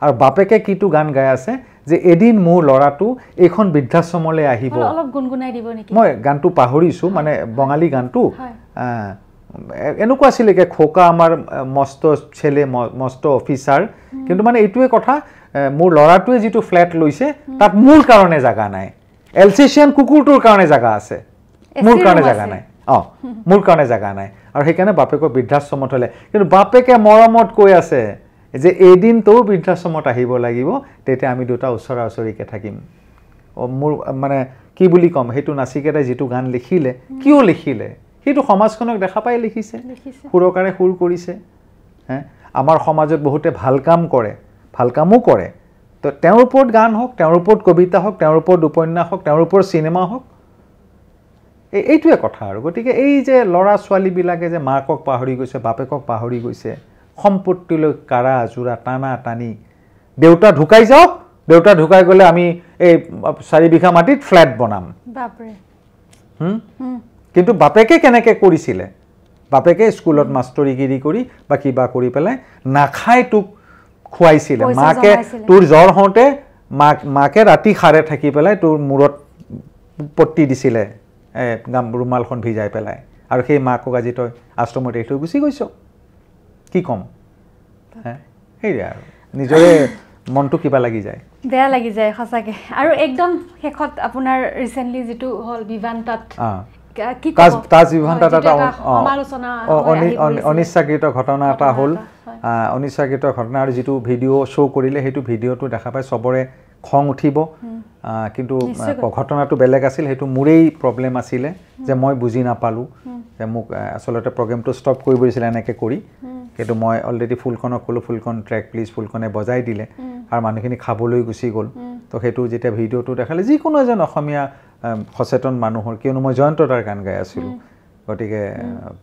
আৰু বাপেকে কিটো গান গাই আছে যে এদিন মোৰ লৰাটো এইখন বৃদ্ধাশ্ৰমলৈ আহিব অলপ গুনগুনাই দিব নেকি মই গানটো পাহৰিছো মানে বঙালী গানটো এনেকুৱা আছিল যে খোকা আমাৰ মস্ত ছেলে মস্ত অফিচাৰ কিন্তু মানে এইটোৱে কথা মোৰ লৰাটোৱে যেটো ফ্ল্যাট লৈছে তাত মোৰ কাৰণে জাগা নাই এলসেশিয়ান কুকুৰটোৰ কাৰণে জাগা আছে মোৰ কাৰণে জাগা নাই মোৰ কাৰণে জাগা নাই আৰু সেইকাৰণে বাপেকক বৃদ্ধাশ্ৰমত হলে কিন্তু বাপেকে মৰমত কৈ আছে যে এদিন তো বৃদ্ধাশ্ৰমত আহিব লাগিব তেতিয়া আমি দুটা ওচৰা ওচৰিকে থাকিম মোৰ মানে কি বুলি কম হেতু নাচিকেটা যেটো গান লিখিলে কিয় লিখিলে হেতু সমাজখনক দেখা পাই লিখিছে সুৰকাৰে সুৰ কৰিছে আমাৰ সমাজত বহুতে ভাল কাম কৰে ভাল কামো কৰে তো তেওঁৰ ওপৰত গান হওক তেওঁৰ ওপৰত কবিতা হওক তেওঁৰ ওপৰত উপন্যাস হওক তেওঁৰ ওপৰত সিনেমা হওক এইটোৱে কথা আৰু গতিকে এই যে ল'ৰা ছোৱালীবিলাকে যে মাকক পাহৰি গৈছে বাপেকক পাহৰি গৈছে সম্পত্তিলৈ কাৰা আজোৰা টানা টানি দেউতা ঢুকাই যাওক দেউতা ঢুকাই গ'লে আমি এই 4 বিঘা মাটিত ফ্ল্যাট বনাম বাপৰে কিন্তু বাপেকে কেনেকৈ কৰিছিলে বাপেকে স্কুলত মাষ্টৰীগিৰি কৰি বা কিবা কৰি পেলাই নাখাই তোক খুৱাইছিলে মাকে তোৰ জ্বৰ হওঁতে মাকে ৰাতি খাৰে থাকি পেলাই তোৰ মূৰত পট্টি দিছিলে ৰুমালখন ভিজাই পেলাই আৰু সেই মাকক আজি তই আশ্ৰমত এৰি থৈ গুচি গৈছ কি ক'ম সেইয়া আৰু নিজৰে মনটো কিবা লাগি যায় বেয়া লাগি যায় সঁচাকৈ আৰু একদম শেষত আপোনাৰ ৰিচেণ্টলি যিটো হ'ল বিভান্তাত অনিচ্ছাকৃত ঘটনা এটা হ'ল অনিচ্ছাকৃত ঘটনা আৰু যিটো ভিডিঅ' শ্ব' কৰিলে সেইটো ভিডিঅ'টো দেখা পাই চবৰে খং উঠিব কিন্তু ঘটনাটো বেলেগ আছিল সেইটো মোৰেই প্ৰব্লেম আছিলে যে মই বুজি নাপালোঁ যে মোক আচলতে প্ৰগ্ৰেমটো ষ্টপ কৰিব দিছিলে এনেকৈ কৰি কিন্তু মই অলৰেডি ফুলখনক ক'লোঁ ফুলখন ট্ৰেক প্লিজ ফুলখনে বজাই দিলে আৰু মানুহখিনি খাবলৈ গুচি গ'ল তো সেইটো যেতিয়া ভিডিঅ'টো দেখালে যিকোনো এজন অসমীয়া সচেতন মানুহৰ কিয়নো মই জয়ন্ত দাৰ গান গাই আছিলোঁ গতিকে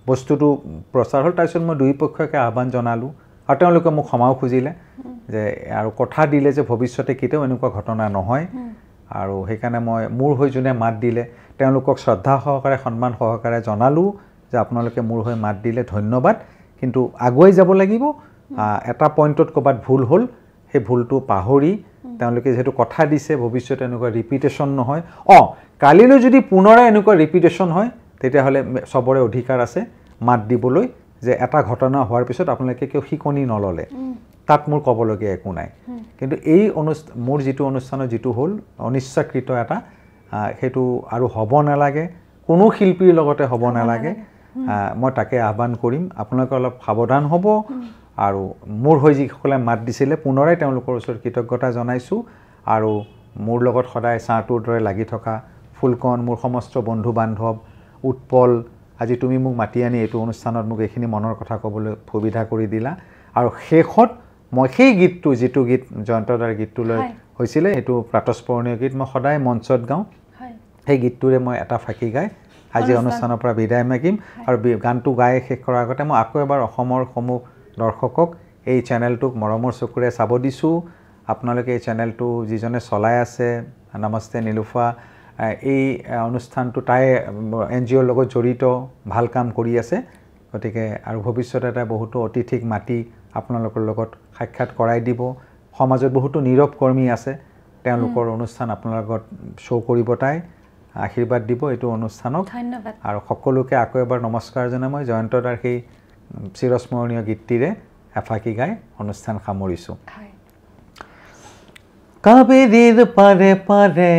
বস্তুটো প্ৰচাৰ হ'ল তাৰপিছত মই দুই পক্ষকে আহ্বান জনালোঁ আৰু তেওঁলোকে মোক ক্ষমাও খুজিলে যে আৰু কথা দিলে যে ভৱিষ্যতে কেতিয়াও এনেকুৱা ঘটনা নহয় আৰু সেইকাৰণে মই মোৰ হৈ যোনে মাত দিলে তেওঁলোকক শ্ৰদ্ধা সহকাৰে সন্মান সহকাৰে জনালোঁ যে আপোনালোকে মোৰ হৈ মাত দিলে ধন্যবাদ কিন্তু আগুৱাই যাব লাগিব এটা পইণ্টত ক'ৰবাত ভুল হ'ল সেই ভুলটো পাহৰি তেওঁলোকে যেহেতু কথা দিছে ভৱিষ্যতে এনেকুৱা ৰিপিটেশ্যন নহয় কালিলৈ যদি পুনৰাই এনেকুৱা ৰিপিটেশ্যন হয় তেতিয়াহ'লে চবৰে অধিকাৰ আছে মাত দিবলৈ যে এটা ঘটনা হোৱাৰ পিছত আপোনালোকে কিয় শিকনি নল'লে তাত মোৰ ক'বলগীয়া একো নাই কিন্তু এই মোৰ যিটো অনুষ্ঠানত যিটো হ'ল অনিচ্ছাকৃত এটা সেইটো আৰু হ'ব নালাগে কোনো শিল্পীৰ লগতে হ'ব নালাগে মই তাকে আহ্বান কৰিম আপোনালোকে অলপ সাৱধান হ'ব আৰু মোৰ হৈ যিসকলে মাত দিছিলে পুনৰাই তেওঁলোকৰ ওচৰত কৃতজ্ঞতা জনাইছোঁ আৰু মোৰ লগত সদায় চাহটোৰ দৰে লাগি থকা ফুলকণ মোৰ সমস্ত বন্ধু বান্ধৱ উৎপল আজি তুমি মোক মাতি আনি এইটো অনুষ্ঠানত মোক এইখিনি মনৰ কথা ক'বলৈ সুবিধা কৰি দিলা আৰু শেষত মই সেই গীতটো যিটো গীত জয়ন্তদাৰ গীতটো লৈ হৈছিলে এইটো প্ৰাতঃস্মৰণীয় গীত মই সদায় মঞ্চত গাওঁ সেই গীতটোৰে মই এটা ফাঁকি গাই আজি অনুষ্ঠানৰ পৰা বিদায় মাগিম আৰু গানটো গাই শেষ কৰাৰ আগতে মই আকৌ এবাৰ অসমৰ সমূহ দৰ্শকক এই চেনেলটোক মৰমৰ চকুৰে চাব দিছোঁ আপোনালোকে এই চেনেলটো যিজনে চলাই আছে নমস্তে নিলুফা এই অনুষ্ঠানটো তাই NGOৰ লগত জড়িত ভাল কাম কৰি আছে গতিকে আৰু ভৱিষ্যতে এটা বহুতো অতিথিক মাতি আপোনালোকৰ লগত সাক্ষাৎ কৰাই দিব সমাজত বহুতো নীৰৱ কৰ্মী আছে তেওঁলোকৰ অনুষ্ঠান আপোনালোকৰ লগত শ্ব' কৰিব তাই আশীৰ্বাদ দিব এইটো অনুষ্ঠানক ধন্যবাদ আৰু সকলোকে আকৌ এবাৰ নমস্কাৰ জনাই মই জয়ন্তদাৰ সেই চিৰস্মৰণীয় গীতটিৰে এফাকি গাই অনুষ্ঠান সামৰিছোঁ কাবেৰীৰ পাৰে পাৰে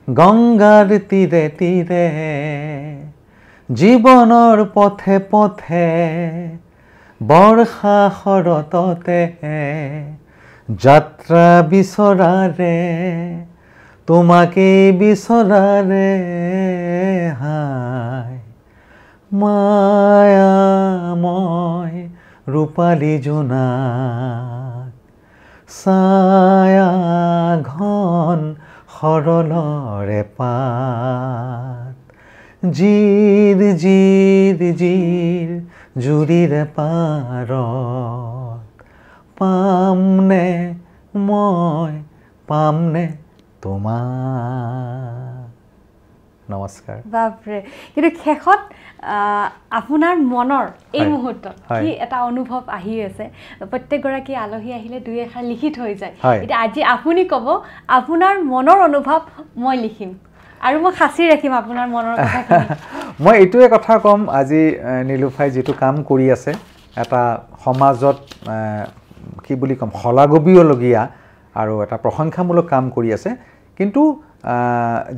গংগাৰ তীৰে তীৰে জীৱনৰ পথে পথে বৰ্ষা শৰততে যাত্ৰা বিচৰাৰে তোমাকে বিচৰাৰে হায় মায়াময় ৰূপালী জোনাক ছায়া ঘন সৰলৰে পাত জিৰ জিৰ জিৰ জুৰিৰে পাৰত পামনে মই পামনে তোমাৰ নমস্কাৰ বাপৰে কিন্তু শেষত আপোনাৰ মনৰ এই মুহূৰ্তত কি এটা অনুভৱ আহি আছে প্ৰত্যেকগৰাকী আলহী আহিলে দুই এষাৰ লিখি থৈ যায় এতিয়া আজি আপুনি ক'ব আপোনাৰ মনৰ অনুভৱ মই লিখিম আৰু মই সাঁচি ৰাখিম আপোনাৰ মনৰ কথাখিনি মই এইটোৱে কথা ক'ম আজি নিলুফাই যিটো কাম কৰি আছে এটা সমাজত কি বুলি ক'ম শলাগিবলগীয়া আৰু এটা প্ৰশংসামূলক কাম কৰি আছে কিন্তু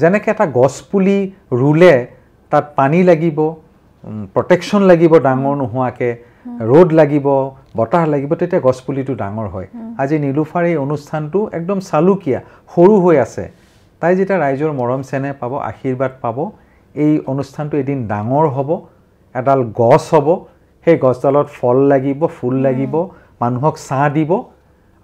যেনেকৈ এটা গছপুলি ৰুলে তাত পানী লাগিব প্ৰটেকশ্যন লাগিব ডাঙৰ নোহোৱাকৈ ৰ'দ লাগিব বতাহ লাগিব তেতিয়া গছপুলিটো ডাঙৰ হয় আজি নিলুফাৰ এই অনুষ্ঠানটো একদম চালুকীয়া সৰু হৈ আছে তাই যেতিয়া ৰাইজৰ মৰম চেনেহ পাব আশীৰ্বাদ পাব এই অনুষ্ঠানটো এদিন ডাঙৰ হ'ব এডাল গছ হ'ব সেই গছডালত ফল লাগিব ফুল লাগিব মানুহক ছাঁ দিব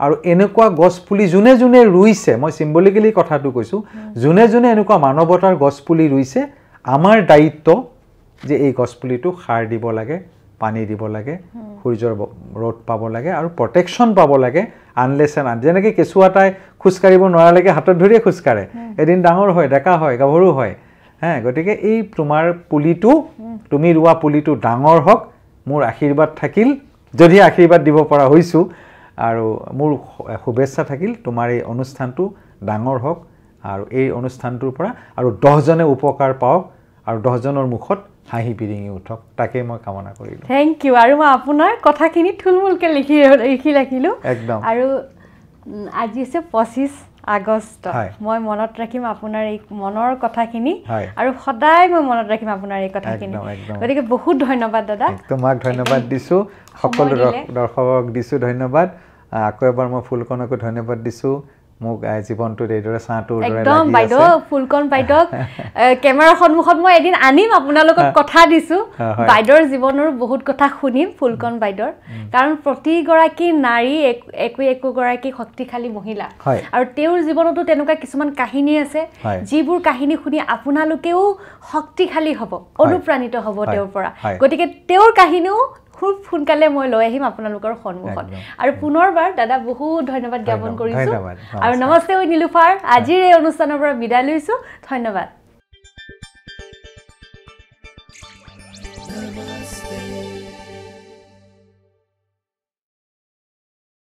আৰু এনেকুৱা গছপুলি যোনে যোনে ৰুইছে মই চিম্বলিকেলি কথাটো কৈছোঁ যোনে যোনে এনেকুৱা মানৱতাৰ গছপুলি ৰুইছে আমাৰ দায়িত্ব যে এই গছপুলিটো সাৰ দিব লাগে, পানী দিব লাগে, সূৰ্যৰ ৰ'দ পাব লাগে আৰু প্ৰটেকশ্যন পাব লাগে। আনলেছ এণ্ড যেনেকৈ কেঁচুৱাটাই খোজকাঢ়িব নোৱাৰালৈকে হাতত ধৰিয়ে খোজকাঢ়ে, এদিন ডাঙৰ হয়, ডেকা হয়, গাভৰু হয়। গতিকে এই তোমাৰ পুলিটো, তুমি ৰোৱা পুলিটো ডাঙৰ হওক, মোৰ আশীৰ্বাদ থাকিল, যদি আশীৰ্বাদ দিব পৰা হৈছোঁ, আৰু মোৰ শুভেচ্ছা থাকিল তোমাৰ এই অনুষ্ঠানটো ডাঙৰ হওক আৰু এই অনুষ্ঠানটোৰ পৰা আৰু 10জনে উপকাৰ পাওক আৰু 10জনৰ মুখত হাঁহি বিৰিঙি উঠক, তাকেই মই কামনা কৰিলোঁ। Thank you. আৰু মই আপোনাৰ কথাখিনি থুলমূলকৈ লিখি ৰাখিলোঁ। একদম। আৰু আজি হৈছে 25 আগষ্ট। মই মনত ৰাখিম আপোনাৰ এই মনৰ কথাখিনি, আৰু সদায় মই মনত ৰাখিম আপোনাৰ এই কথাখিনি। গতিকে বহুত ধন্যবাদ দাদা। তোমাক ধন্যবাদ দিছোঁ, সকলো দৰ্শকক দিছোঁ ধন্যবাদ। আকৌ এবাৰ মই ফুলকণকো ধন্যবাদ দিছোঁ, মোক জীৱনটোত এইদৰে চাহটোৰ দৰে একদম বাইদেউ, ফুলকণ বাইদেউক কেমেৰাৰ সন্মুখত মই এদিন আনিম, আপোনাৰ লগত কথা দিছোঁ। বাইদেউৰ জীৱনৰ বহুত কথা শুনিম ফুলকণ বাইদেউৰ, কাৰণ প্ৰতিগৰাকী নাৰী একোগৰাকী শক্তিশালী মহিলা, আৰু তেওঁৰ জীৱনতো তেনেকুৱা কিছুমান কাহিনী আছে, যিবোৰ কাহিনী শুনি আপোনালোকেও শক্তিশালী হ'ব, অনুপ্ৰাণিত হ'ব তেওঁৰ পৰা। গতিকে তেওঁৰ কাহিনীও খুব সোনকালে মই লৈ আহিম আপোনালোকৰ সন্মুখত। আৰু পুনৰবাৰ দাদা বহুত ধন্যবাদ জ্ঞাপন কৰিছোঁ। আৰু নমস্তে উইথ নীলোফাৰ আজিৰ এই অনুষ্ঠানৰ পৰা বিদায় লৈছোঁ। ধন্যবাদ।